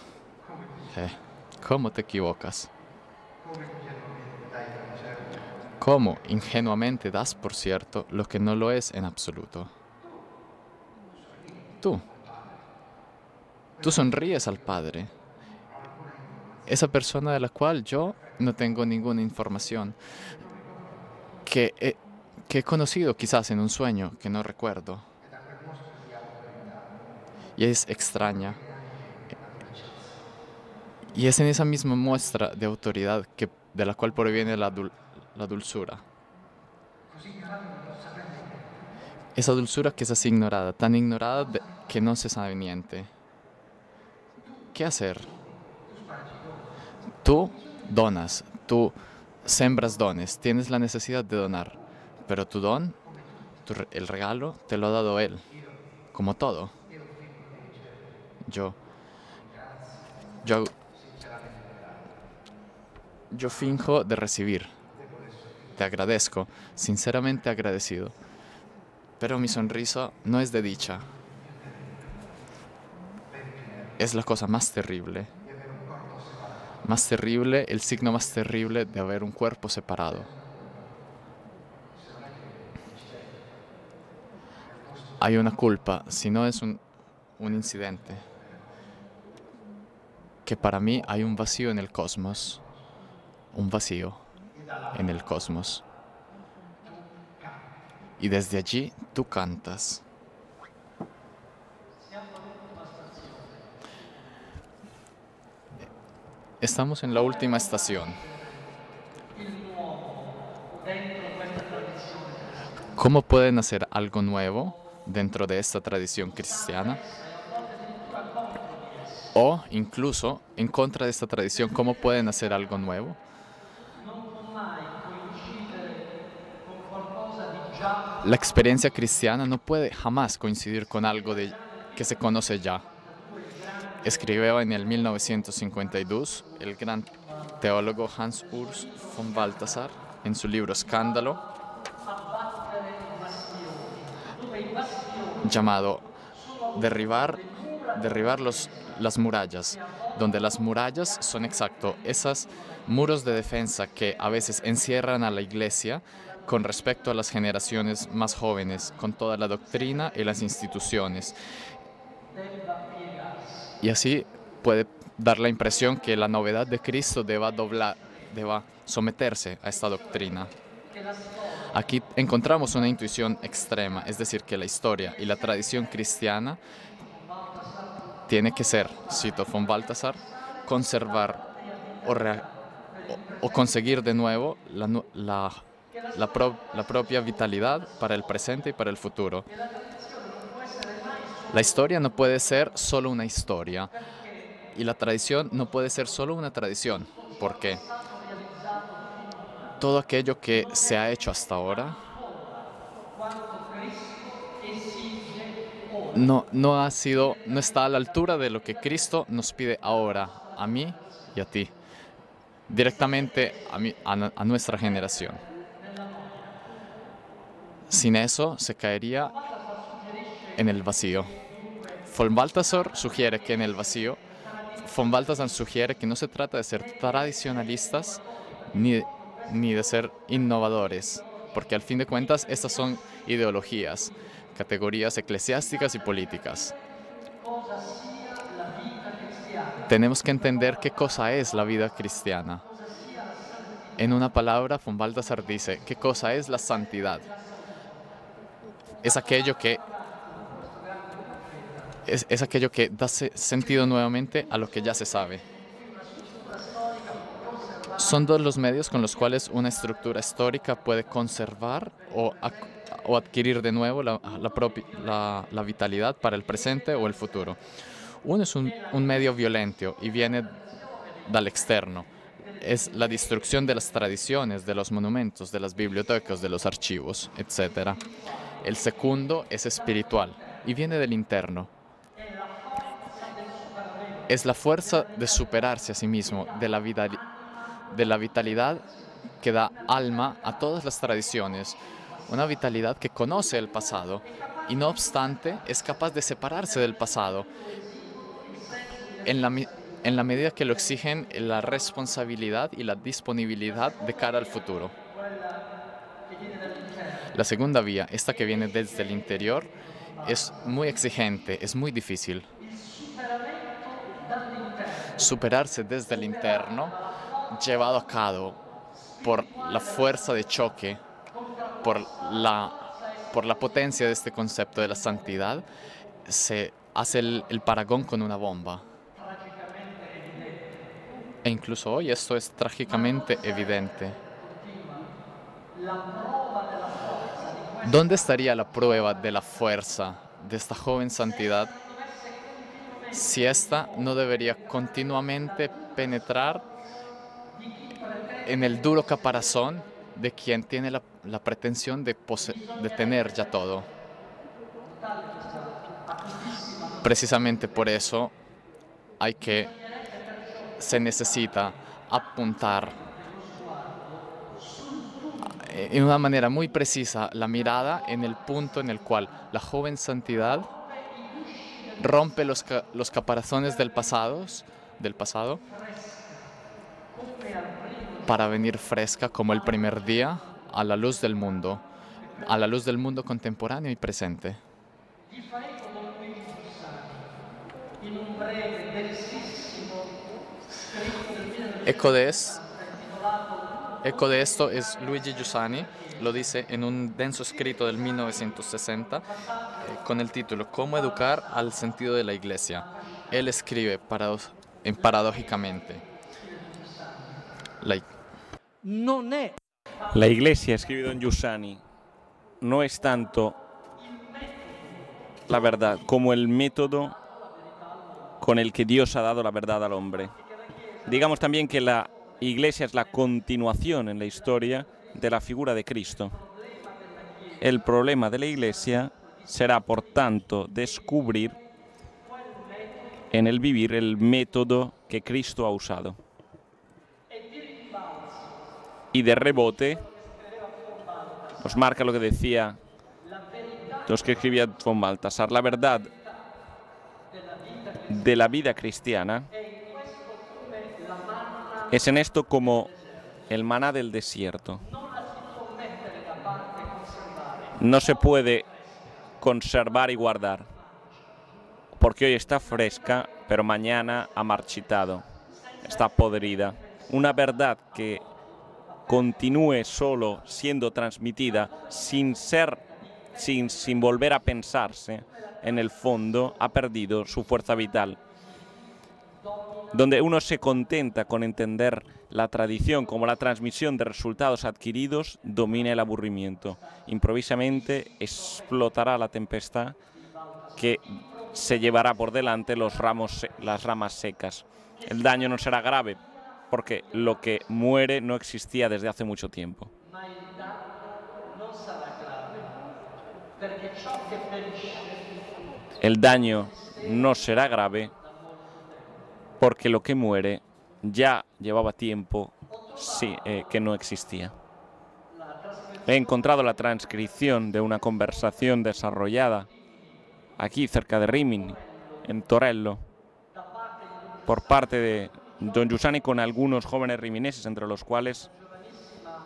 ¿Cómo te equivocas? ¿Cómo ingenuamente das por cierto lo que no lo es en absoluto? Tú sonríes al Padre, esa persona de la cual yo no tengo ninguna información, que he conocido quizás en un sueño que no recuerdo. Y es extraña. Y es en esa misma muestra de autoridad de la cual proviene la dulzura. Esa dulzura que es así ignorada, tan ignorada que no se sabe niente. ¿Qué hacer? Tú donas, tú sembras dones, tienes la necesidad de donar, pero tu don, el regalo, te lo ha dado Él, como todo. Yo finjo de recibir, te agradezco, sinceramente agradecido, pero mi sonrisa no es de dicha. Es la cosa más terrible, el signo más terrible de haber un cuerpo separado. Hay una culpa, si no es un incidente, que para mí hay un vacío en el cosmos, un vacío en el cosmos. Y desde allí tú cantas. Estamos en la última estación. ¿Cómo pueden hacer algo nuevo dentro de esta tradición cristiana? O incluso en contra de esta tradición, ¿cómo pueden hacer algo nuevo? La experiencia cristiana no puede jamás coincidir con algo que se conoce ya. escribió en el 1952 el gran teólogo Hans Urs von Balthasar en su libro Scandalo, llamado Derribar las murallas, donde las murallas son exacto esos muros de defensa que a veces encierran a la Iglesia con respecto a las generaciones más jóvenes, con toda la doctrina y las instituciones. Y así puede dar la impresión que la novedad de Cristo deba someterse a esta doctrina. Aquí encontramos una intuición extrema, es decir, que la historia y la tradición cristiana tiene que ser, cito von Balthasar, conservar o conseguir de nuevo la propia vitalidad para el presente y para el futuro. La historia no puede ser solo una historia y la tradición no puede ser solo una tradición. ¿Por qué? Todo aquello que se ha hecho hasta ahora no está a la altura de lo que Cristo nos pide ahora, a mí y a ti, directamente a nuestra generación. Sin eso se caería en el vacío. Von Balthasar sugiere que no se trata de ser tradicionalistas ni de ser innovadores, porque al fin de cuentas estas son ideologías, categorías eclesiásticas y políticas. Tenemos que entender qué cosa es la vida cristiana. En una palabra, von Balthasar dice, ¿qué cosa es la santidad? Es aquello que da sentido nuevamente a lo que ya se sabe. Son dos los medios con los cuales una estructura histórica puede conservar o adquirir de nuevo la vitalidad para el presente o el futuro. Uno es un medio violento y viene del externo. Es la destrucción de las tradiciones, de los monumentos, de las bibliotecas, de los archivos, etc. El segundo es espiritual y viene del interno. Es la fuerza de superarse a sí mismo, de la vitalidad que da alma a todas las tradiciones, una vitalidad que conoce el pasado y no obstante es capaz de separarse del pasado en la medida que lo exigen la responsabilidad y la disponibilidad de cara al futuro. La segunda vía, esta que viene desde el interior, es muy exigente, es muy difícil. Superarse desde el interno, llevado a cabo por la fuerza de choque, por la potencia de este concepto de la santidad, se hace el paragón con una bomba. E incluso hoy esto es trágicamente evidente. ¿Dónde estaría la prueba de la fuerza de esta joven santidad si ésta no debería continuamente penetrar en el duro caparazón de quien tiene la pretensión de tener ya todo? Precisamente por eso se necesita apuntar en una manera muy precisa la mirada en el punto en el cual la joven santidad rompe los caparazones del pasado para venir fresca como el primer día a la luz del mundo contemporáneo y presente. Eco de esto es Luigi Giussani, lo dice en un denso escrito del 1960 con el título ¿Cómo educar al sentido de la Iglesia? Él escribe paradójicamente. La Iglesia, escribe don Giussani, no es tanto la verdad como el método con el que Dios ha dado la verdad al hombre. Digamos también que la Iglesia es la continuación en la historia de la figura de Cristo. El problema de la Iglesia será, por tanto, descubrir en el vivir el método que Cristo ha usado. Y de rebote nos marca lo que decía los que escribía von Balthasar, la verdad de la vida cristiana es en esto como el maná del desierto. No se puede conservar y guardar, porque hoy está fresca, pero mañana ha marchitado, está podrida. Una verdad que continúe solo siendo transmitida sin volver a pensarse, en el fondo ha perdido su fuerza vital. Donde uno se contenta con entender la tradición como la transmisión de resultados adquiridos, domina el aburrimiento. Improvisamente explotará la tempestad que se llevará por delante las ramas secas. El daño no será grave, porque lo que muere no existía desde hace mucho tiempo. El daño no será grave, porque lo que muere ya llevaba tiempo que no existía. He encontrado la transcripción de una conversación desarrollada aquí cerca de Rimini, en Torello, por parte de don Giussani con algunos jóvenes rimineses, entre los cuales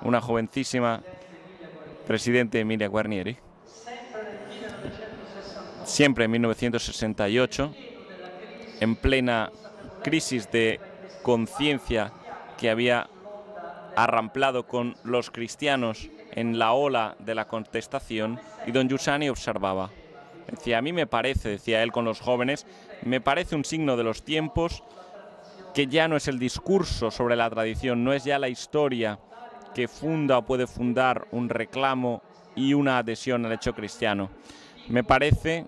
una jovencísima presidente Emilia Guarnieri. Siempre en 1968, en plena crisis de conciencia que había arramplado con los cristianos en la ola de la contestación, y don Giussani observaba. Decía, a mí me parece, decía él con los jóvenes, me parece un signo de los tiempos que ya no es el discurso sobre la tradición, no es ya la historia que funda o puede fundar un reclamo y una adhesión al hecho cristiano. Me parece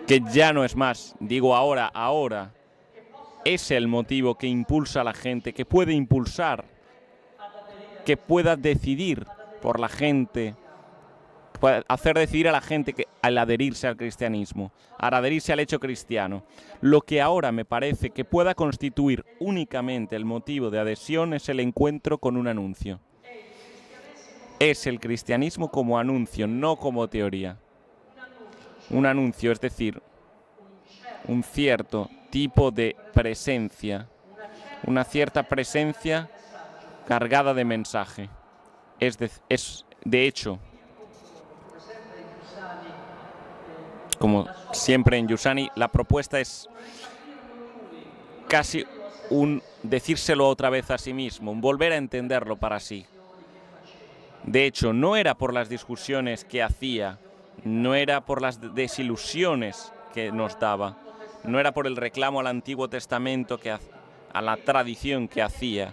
que ya no es más, digo ahora, es el motivo que impulsa a la gente, que puede impulsar, que pueda decidir por la gente, hacer decidir a la gente que al adherirse al cristianismo, al adherirse al hecho cristiano. Lo que ahora me parece que pueda constituir únicamente el motivo de adhesión es el encuentro con un anuncio. Es el cristianismo como anuncio, no como teoría. Un anuncio, es decir, un cierto tipo de presencia, una cierta presencia cargada de mensaje. De hecho, como siempre en Giussani, la propuesta es casi un decírselo otra vez a sí mismo, un volver a entenderlo para sí. De hecho, no era por las discusiones que hacía, no era por las desilusiones que nos daba, no era por el reclamo al Antiguo Testamento, a la tradición que hacía,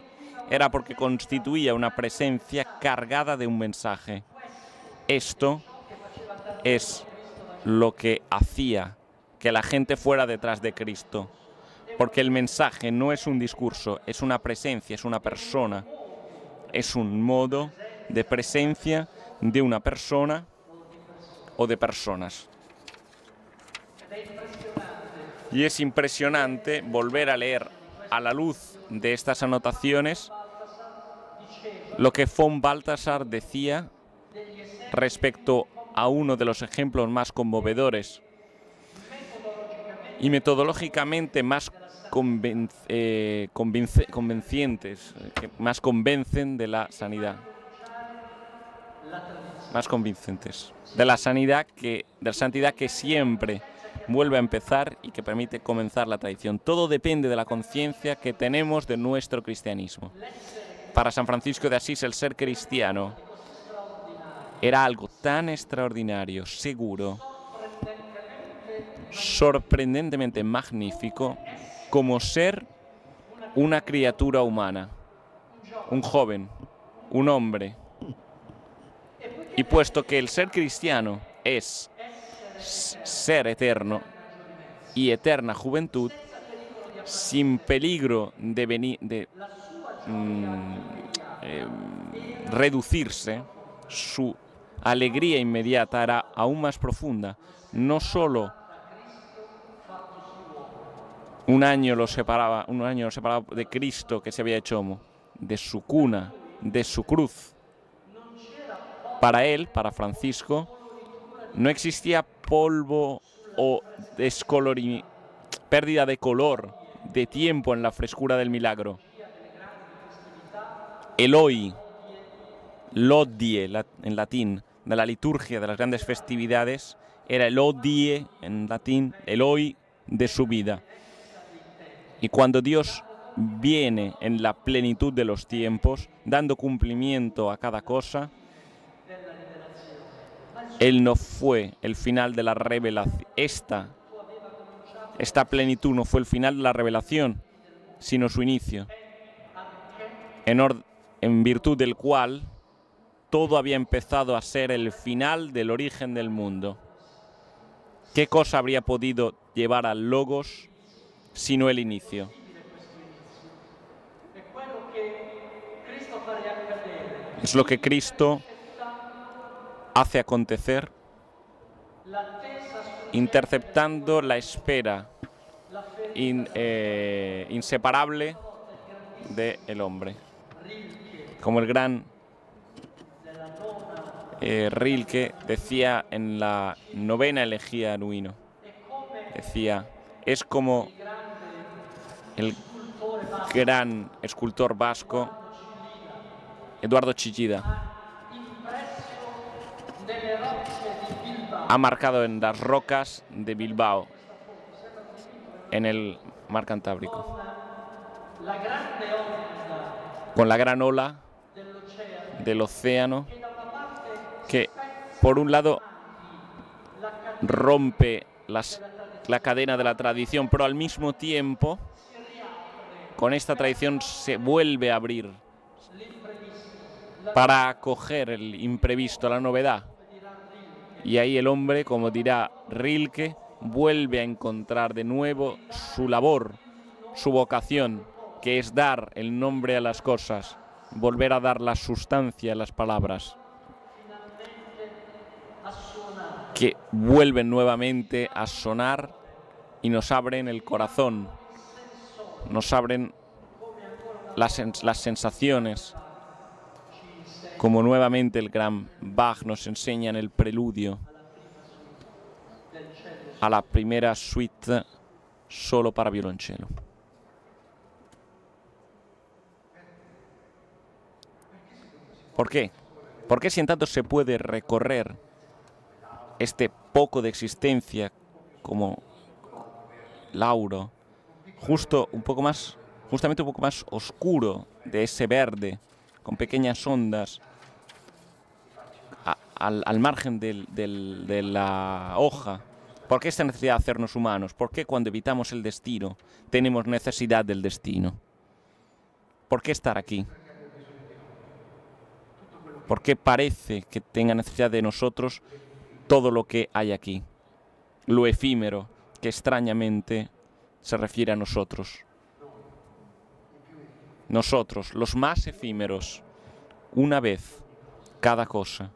era porque constituía una presencia cargada de un mensaje. Esto es lo que hacía que la gente fuera detrás de Cristo, porque el mensaje no es un discurso, es una presencia, es una persona, es un modo de presencia de una persona o de personas. Y es impresionante volver a leer a la luz de estas anotaciones lo que von Balthasar decía respecto a uno de los ejemplos más conmovedores y metodológicamente más convincentes, que más convencen de la sanidad. Más convincentes. De la santidad que siempre vuelve a empezar y que permite comenzar la tradición. Todo depende de la conciencia que tenemos de nuestro cristianismo. Para San Francisco de Asís, el ser cristiano era algo tan extraordinario, seguro, sorprendentemente magnífico, como ser una criatura humana, un joven, un hombre. Y puesto que el ser cristiano es ser eterno y eterna juventud, sin peligro de reducirse, su alegría inmediata era aún más profunda, no solo un año lo separaba de Cristo que se había hecho homo, de su cuna, de su cruz. Para él, para Francisco, no existía polvo o pérdida de color, de tiempo en la frescura del milagro. El hoy, l'odie en latín, de la liturgia de las grandes festividades, era el odie en latín, el hoy de su vida. Y cuando Dios viene en la plenitud de los tiempos, dando cumplimiento a cada cosa, Él no fue el final de la revelación. Esta plenitud no fue el final de la revelación, sino su inicio, en virtud del cual todo había empezado a ser el final del origen del mundo. ¿Qué cosa habría podido llevar al Logos sino el inicio? Es lo que Cristo hace acontecer, interceptando la espera inseparable del hombre. Como el gran Rilke decía en la novena elegía Nuino, decía, es como el gran escultor vasco Eduardo Chillida ha marcado en las rocas de Bilbao, en el mar Cantábrico, con la gran ola del océano que, por un lado, rompe la cadena de la tradición, pero al mismo tiempo, con esta tradición se vuelve a abrir para acoger el imprevisto, la novedad. Y ahí el hombre, como dirá Rilke, vuelve a encontrar de nuevo su labor, su vocación, que es dar el nombre a las cosas, volver a dar la sustancia a las palabras, que vuelven nuevamente a sonar y nos abren el corazón, nos abren las sensaciones, como nuevamente el gran Bach nos enseña en el preludio a la primera suite solo para violonchelo. ¿Por qué? ¿Por qué si en tanto se puede recorrer este poco de existencia como Lauro, justamente un poco más oscuro de ese verde, con pequeñas ondas al margen de la hoja? ¿Por qué esta necesidad de hacernos humanos? ¿Por qué cuando evitamos el destino tenemos necesidad del destino? ¿Por qué estar aquí? ¿Por qué parece que tenga necesidad de nosotros todo lo que hay aquí? Lo efímero que extrañamente se refiere a nosotros. Nosotros, los más efímeros, una vez cada cosa.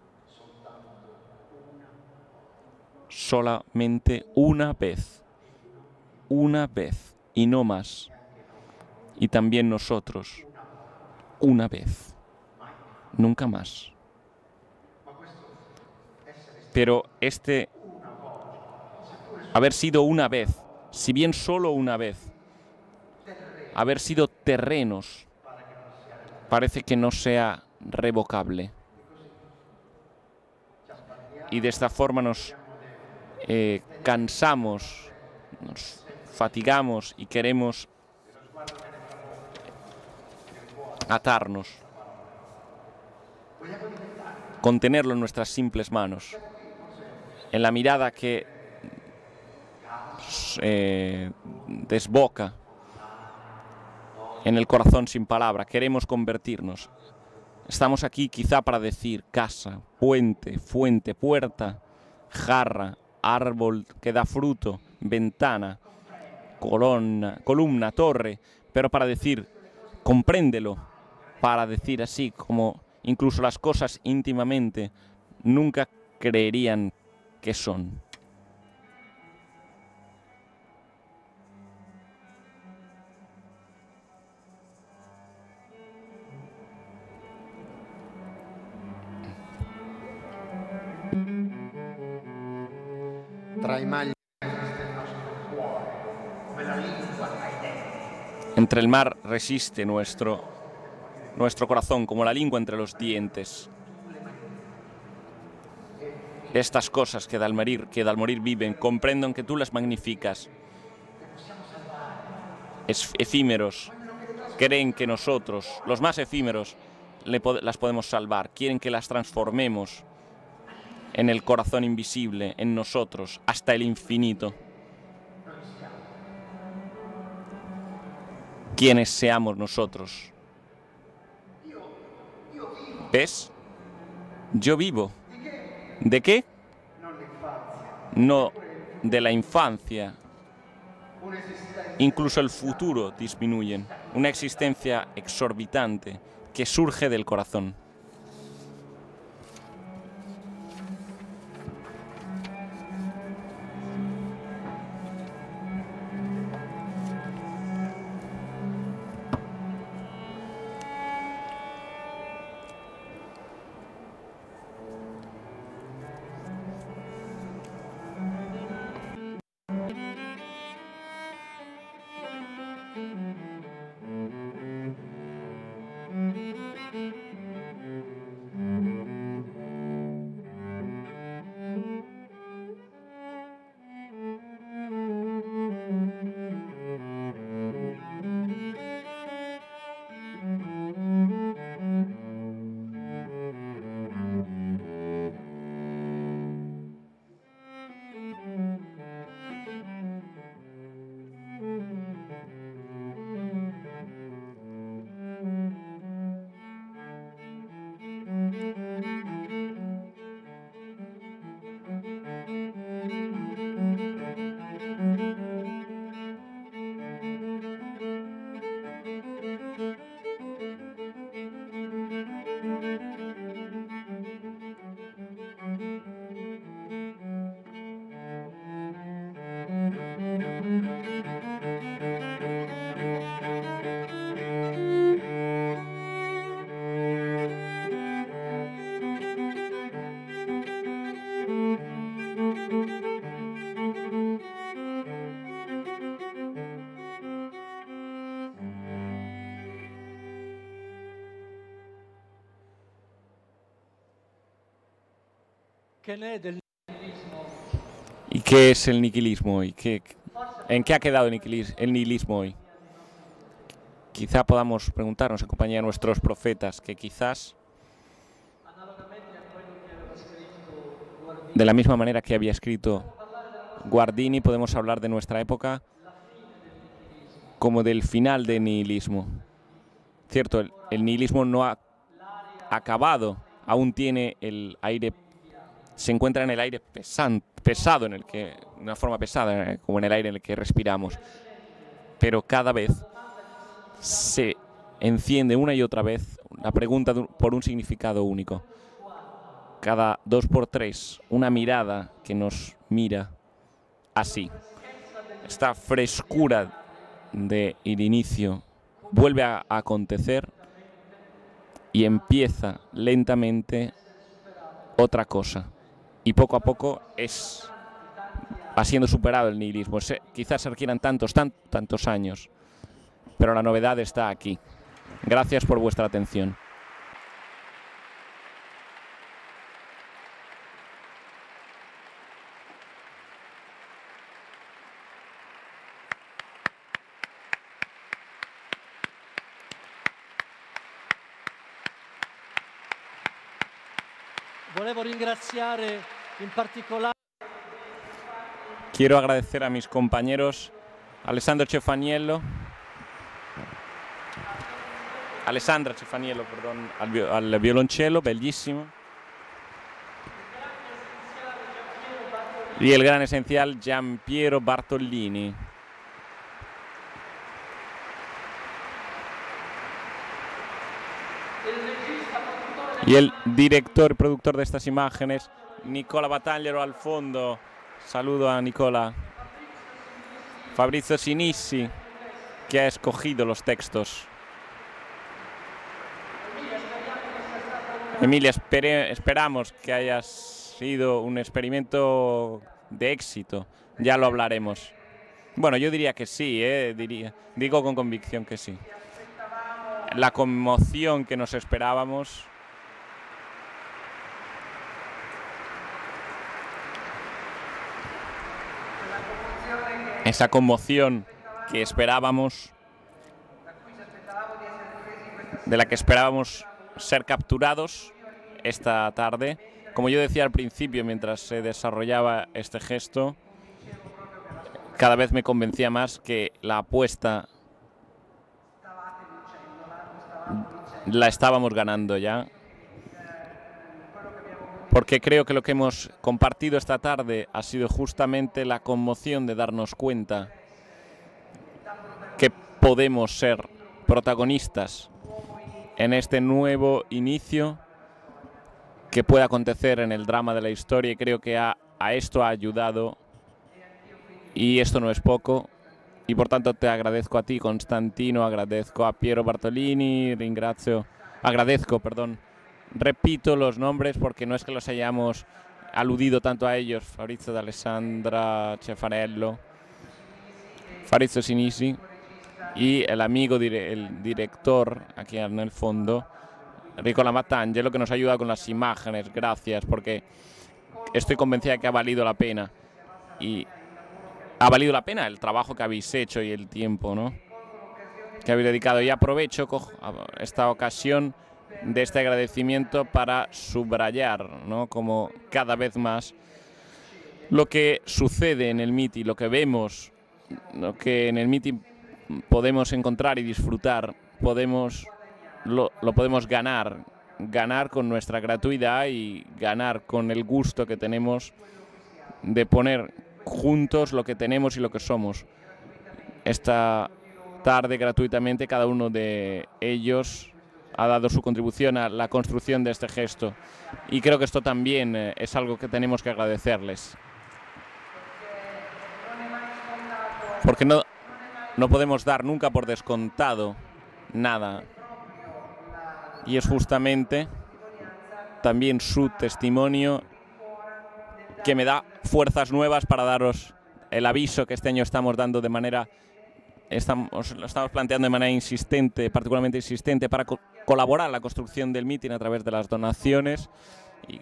Solamente una vez y no más. Y también nosotros, una vez, nunca más. Pero haber sido una vez, si bien solo una vez, haber sido terrenos, parece que no sea revocable. Y de esta forma nos cansamos, nos fatigamos y queremos atarnos, contenerlo en nuestras simples manos, en la mirada que desboca, en el corazón sin palabra. Queremos convertirnos. Estamos aquí quizá para decir casa, puente, fuente, puerta, jarra, árbol que da fruto, ventana, columna, torre, pero para decir, compréndelo, para decir así como incluso las cosas íntimamente nunca creerían que son. Tra i magli Entre el mar resiste nuestro corazón como la lengua entre los dientes. Estas cosas que al morir viven, comprendo que tú las magnificas. Efímeros, creen que nosotros, los más efímeros, las podemos salvar. Quieren que las transformemos en el corazón invisible, en nosotros, hasta el infinito. ¿Quiénes seamos nosotros? ¿Ves? Yo vivo. ¿De qué? No de la infancia. Incluso el futuro disminuyen. Una existencia exorbitante que surge del corazón. ¿Y qué es el nihilismo hoy? ¿En qué ha quedado el nihilismo hoy? Quizá podamos preguntarnos en compañía de nuestros profetas que quizás, de la misma manera que había escrito Guardini, podemos hablar de nuestra época como del final del nihilismo. Cierto, el nihilismo no ha acabado, aún tiene el aire, se encuentra en el aire pesado, en el que, una forma pesada, como en el aire en el que respiramos. Pero cada vez se enciende una y otra vez la pregunta por un significado único. Cada 2 por 3, una mirada que nos mira así. Esta frescura del inicio vuelve a acontecer y empieza lentamente otra cosa. Y poco a poco va siendo superado el nihilismo. Quizás se requieran tantos años, pero la novedad está aquí. Gracias por vuestra atención. Quiero agradecer a mis compañeros Alessandra Cefaniello, perdón, al violonchelo, bellísimo. Y el gran esencial Giampiero Bartolini. Y el director y productor de estas imágenes, Nicola Battagliero al fondo. Saludo a Nicola. Fabrizio Sinissi, que ha escogido los textos. Emilia, esperamos que haya sido un experimento de éxito. Ya lo hablaremos. Bueno, yo diría que sí, digo con convicción que sí. La conmoción que nos esperábamos. Esa conmoción que esperábamos, de la que esperábamos ser capturados esta tarde. Como yo decía al principio, mientras se desarrollaba este gesto, cada vez me convencía más que la apuesta la estábamos ganando ya. Porque creo que lo que hemos compartido esta tarde ha sido justamente la conmoción de darnos cuenta que podemos ser protagonistas en este nuevo inicio que puede acontecer en el drama de la historia, y creo que a esto ha ayudado, y esto no es poco, y por tanto te agradezco a ti, Constantino, agradezco a Piero Bartolini, repito los nombres porque no es que los hayamos aludido tanto a ellos: Fabrizio D'Alessandra, Cefarello, Fabrizio Sinisi y el amigo, el director aquí en el fondo, Nicola Mattangelo, que nos ayuda con las imágenes. Gracias, porque estoy convencida de que ha valido la pena. Y ha valido la pena el trabajo que habéis hecho y el tiempo, ¿no?, que habéis dedicado. Y aprovecho esta ocasión de este agradecimiento para subrayar, ¿no?, como cada vez más lo que sucede en el MITI, lo que vemos, lo que en el MITI podemos encontrar y disfrutar, lo podemos ganar con nuestra gratuidad y ganar con el gusto que tenemos de poner juntos lo que tenemos y lo que somos. Esta tarde, gratuitamente, cada uno de ellos ha dado su contribución a la construcción de este gesto, y creo que esto también es algo que tenemos que agradecerles, porque no podemos dar nunca por descontado nada, y es justamente también su testimonio que me da fuerzas nuevas para daros el aviso que este año estamos dando lo estamos planteando de manera insistente, particularmente insistente, para colaborar en la construcción del meeting a través de las donaciones, y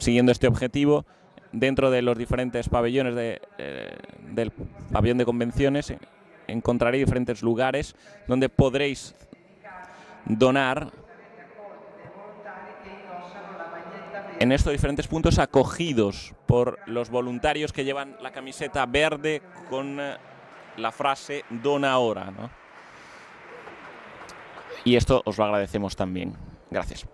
siguiendo este objetivo, dentro de los diferentes pabellones del pabellón de convenciones, encontraréis diferentes lugares donde podréis donar en estos diferentes puntos, acogidos por los voluntarios que llevan la camiseta verde con la frase "Dona ahora", ¿no? Y esto os lo agradecemos también. Gracias.